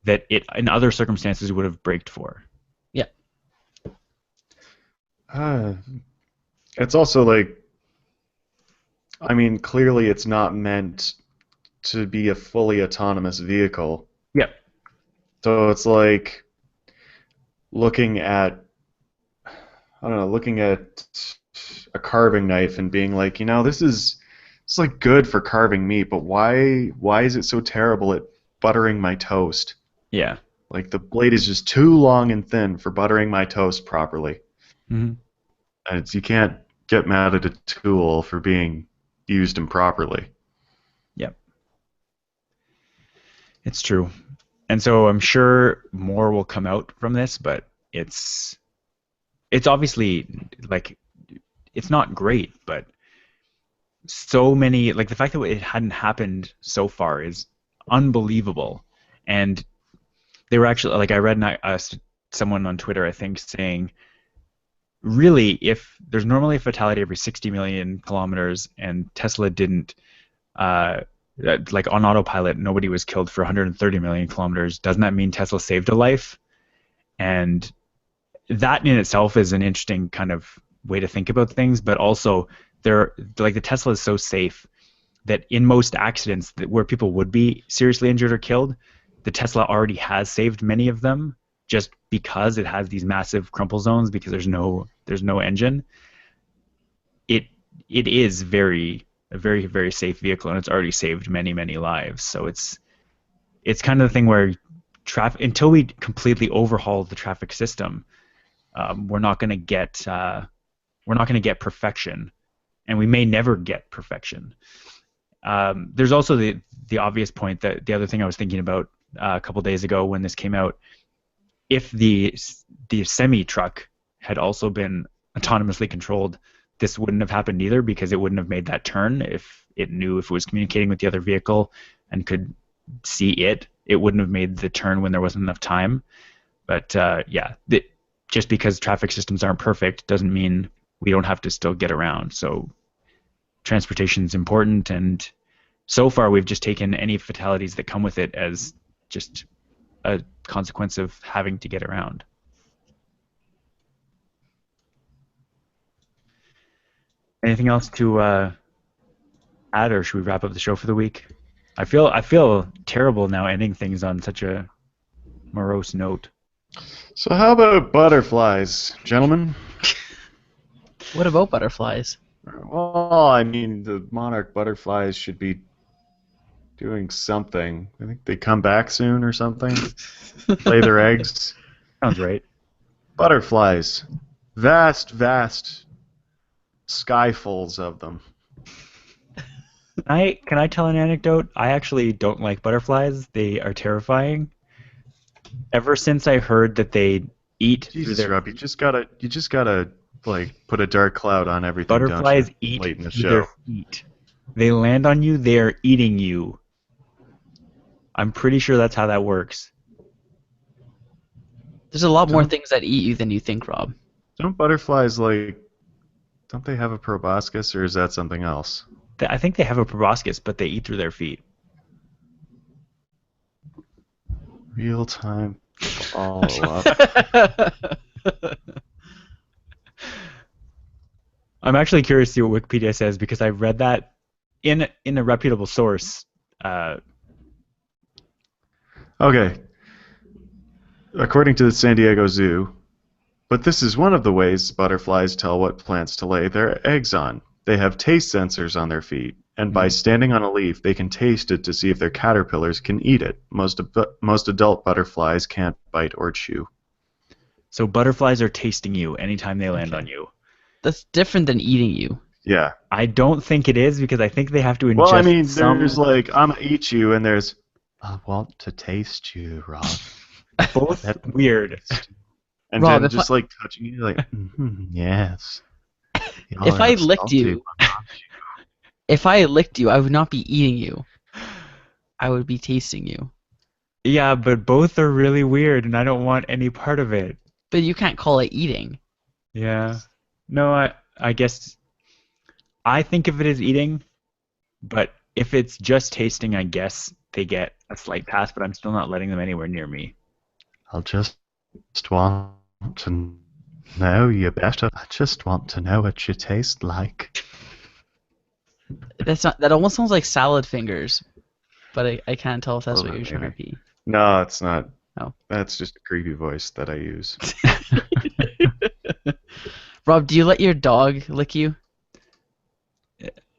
that it in other circumstances would have braked for. Yeah. Uh, it's also like, I mean, clearly it's not meant to be a fully autonomous vehicle. Yep. So it's like looking at, I don't know, looking at a carving knife and being like, this is it's like good for carving meat, but why is it so terrible at buttering my toast? Yeah. Like the blade is just too long and thin for buttering my toast properly. Hmm. And you can't get mad at a tool for being used improperly. Yep. It's true. And so I'm sure more will come out from this, but it's obviously like it's not great, but so many like the fact that it hadn't happened so far is unbelievable. And they were actually like I read someone on Twitter I think saying really if there's normally a fatality every 60 million kilometers and Tesla didn't uh, like on autopilot nobody was killed for 130 million kilometers, doesn't that mean Tesla saved a life? And that in itself is an interesting kind of way to think about things, but also they're like the Tesla is so safe that in most accidents where people would be seriously injured or killed, the Tesla already has saved many of them just because it has these massive crumple zones because there's no engine. It is a very very safe vehicle and it's already saved many many lives. So it's kind of the thing where traffic until we completely overhaul the traffic system, we're not going to get perfection, and we may never get perfection. There's also the obvious point that the other thing I was thinking about a couple days ago when this came out, if the semi truck had also been autonomously controlled, this wouldn't have happened either because it wouldn't have made that turn if it knew if it was communicating with the other vehicle and could see it. It wouldn't have made the turn when there wasn't enough time. But yeah, just because traffic systems aren't perfect doesn't mean we don't have to still get around. So transportation is important, and so far we've just taken any fatalities that come with it as just a consequence of having to get around. Anything else to add, or should we wrap up the show for the week? I feel terrible now ending things on such a morose note. So how about butterflies, gentlemen? What about butterflies? Well, I mean, the monarch butterflies should be doing something. I think they come back soon or something. Lay their eggs. Sounds right. Butterflies. Vast, vast skyfuls of them. Can I tell an anecdote? I actually don't like butterflies. They are terrifying. Ever since I heard that they eat through Jesus, their Rob, you just gotta like put a dark cloud on everything. butterflies don't you? eat Late in the through show. their feet. They land on you, they are eating you. I'm pretty sure that's how that works. There's a lot more Don't- things that eat you than you think, Rob. Don't butterflies don't they have a proboscis or is that something else? I think they have a proboscis, but they eat through their feet. Real time follow up. I'm actually curious to see what Wikipedia says because I read that in a reputable source. Okay. According to the San Diego Zoo, but this is one of the ways butterflies tell what plants to lay their eggs on. They have taste sensors on their feet, and by standing on a leaf, they can taste it to see if their caterpillars can eat it. Most adult butterflies can't bite or chew. So butterflies are tasting you anytime they land on you. That's different than eating you. Yeah. I don't think it is because I think they have to ingest Well, I mean, some. there's like, I'm gonna eat you, and there's, I want to taste you, Rob. Both weird. And Rob, then just like touching you, like, yes. If I licked you, I would not be eating you. I would be tasting you. Yeah, but both are really weird, and I don't want any part of it. But you can't call it eating. Yeah. No, I guess I think of it as eating, but if it's just tasting, I guess they get a slight pass, but I'm still not letting them anywhere near me. I'll just want to know you better. I just want to know what you taste like. That almost sounds like salad fingers, but I can't tell if that's Well, what you're trying to maybe. be. No, it's not. Oh. That's just a creepy voice that I use. Rob, do you let your dog lick you?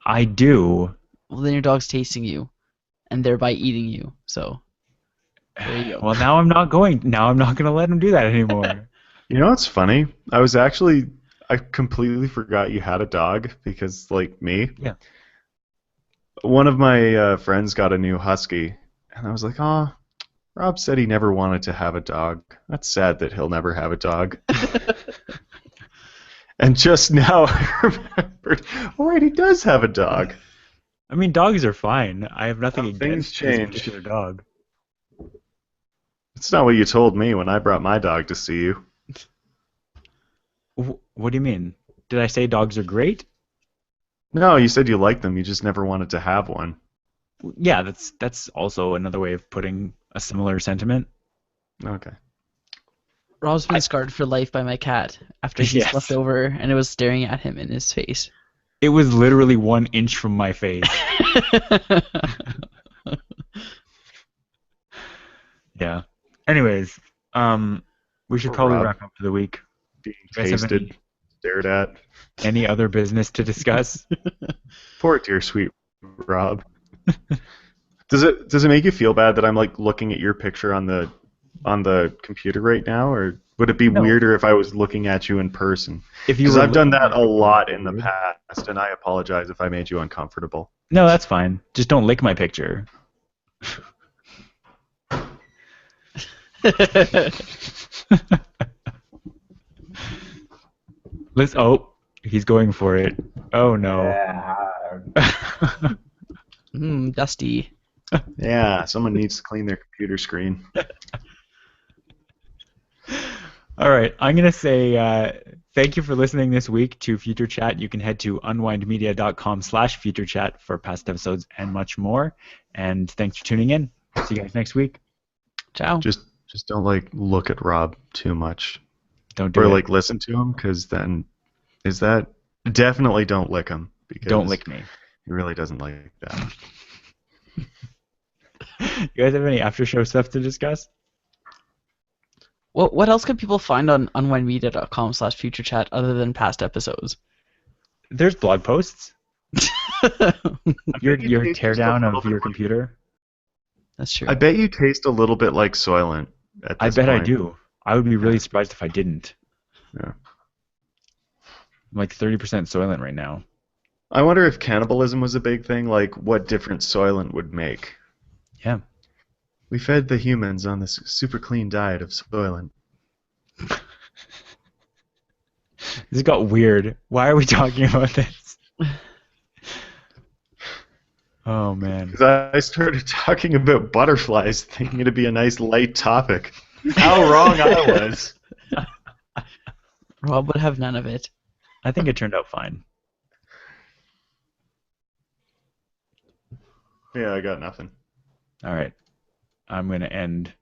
I do. Well, then your dog's tasting you, and thereby eating you. So there you go. Well, now I'm not going to let him do that anymore. You know what's funny? I completely forgot you had a dog because, like me, Yeah. one of my friends got a new husky, and I was like, oh, Rob said he never wanted to have a dog. That's sad that he'll never have a dog. And just now I remembered, oh, right, he does have a dog. I mean, dogs are fine. I have nothing How things against this change. particular dog. It's not what you told me when I brought my dog to see you. What do you mean? Did I say dogs are great? No, you said you liked them, you just never wanted to have one. Yeah, that's also another way of putting a similar sentiment. Okay. Rob's been scarred for life by my cat after he Yes. slept over and it was staring at him in his face. It was literally 1 inch from my face. Yeah. Anyways, we should Poor probably Rob. wrap up for the week. Being You guys have tasted, stared at. any other business to discuss? Poor dear sweet Rob. Does it make you feel bad that I'm like looking at your picture on the computer right now, or would it be No. weirder if I was looking at you in person? If you Because were I've done looking that at a it, lot in the weird. past, and I apologize if I made you uncomfortable. No, that's fine. Just don't lick my picture. Oh, he's going for it. Oh no. Dusty. Yeah, someone needs to clean their computer screen. All right, I'm going to say thank you for listening this week to Future Chat. You can head to unwindmedia.com/futurechat for past episodes and much more. And thanks for tuning in. See you guys next week. Ciao. Just don't like look at Rob too much, Don't do or it. like listen to him, because then is that definitely don't lick him, because Don't lick me. he really doesn't like that. You guys have any after show stuff to discuss? What else can people find on unwindmedia.com/futurechat other than past episodes? There's blog posts. Your bet you taste just a teardown little of bit your like- computer. That's true. I bet you taste a little bit like Soylent at I this bet I point. do. I would be really surprised if I didn't. Yeah. I'm like 30% Soylent right now. I wonder if cannibalism was a big thing, like what different Soylent would make. Yeah. We fed the humans on this super clean diet of Soylent. This got weird. Why are we talking about this? Oh man. Because I started talking about butterflies, thinking it'd be a nice light topic. How wrong I was. Rob would have none of it. I think it turned out fine. Yeah, I got nothing. All right. I'm going to end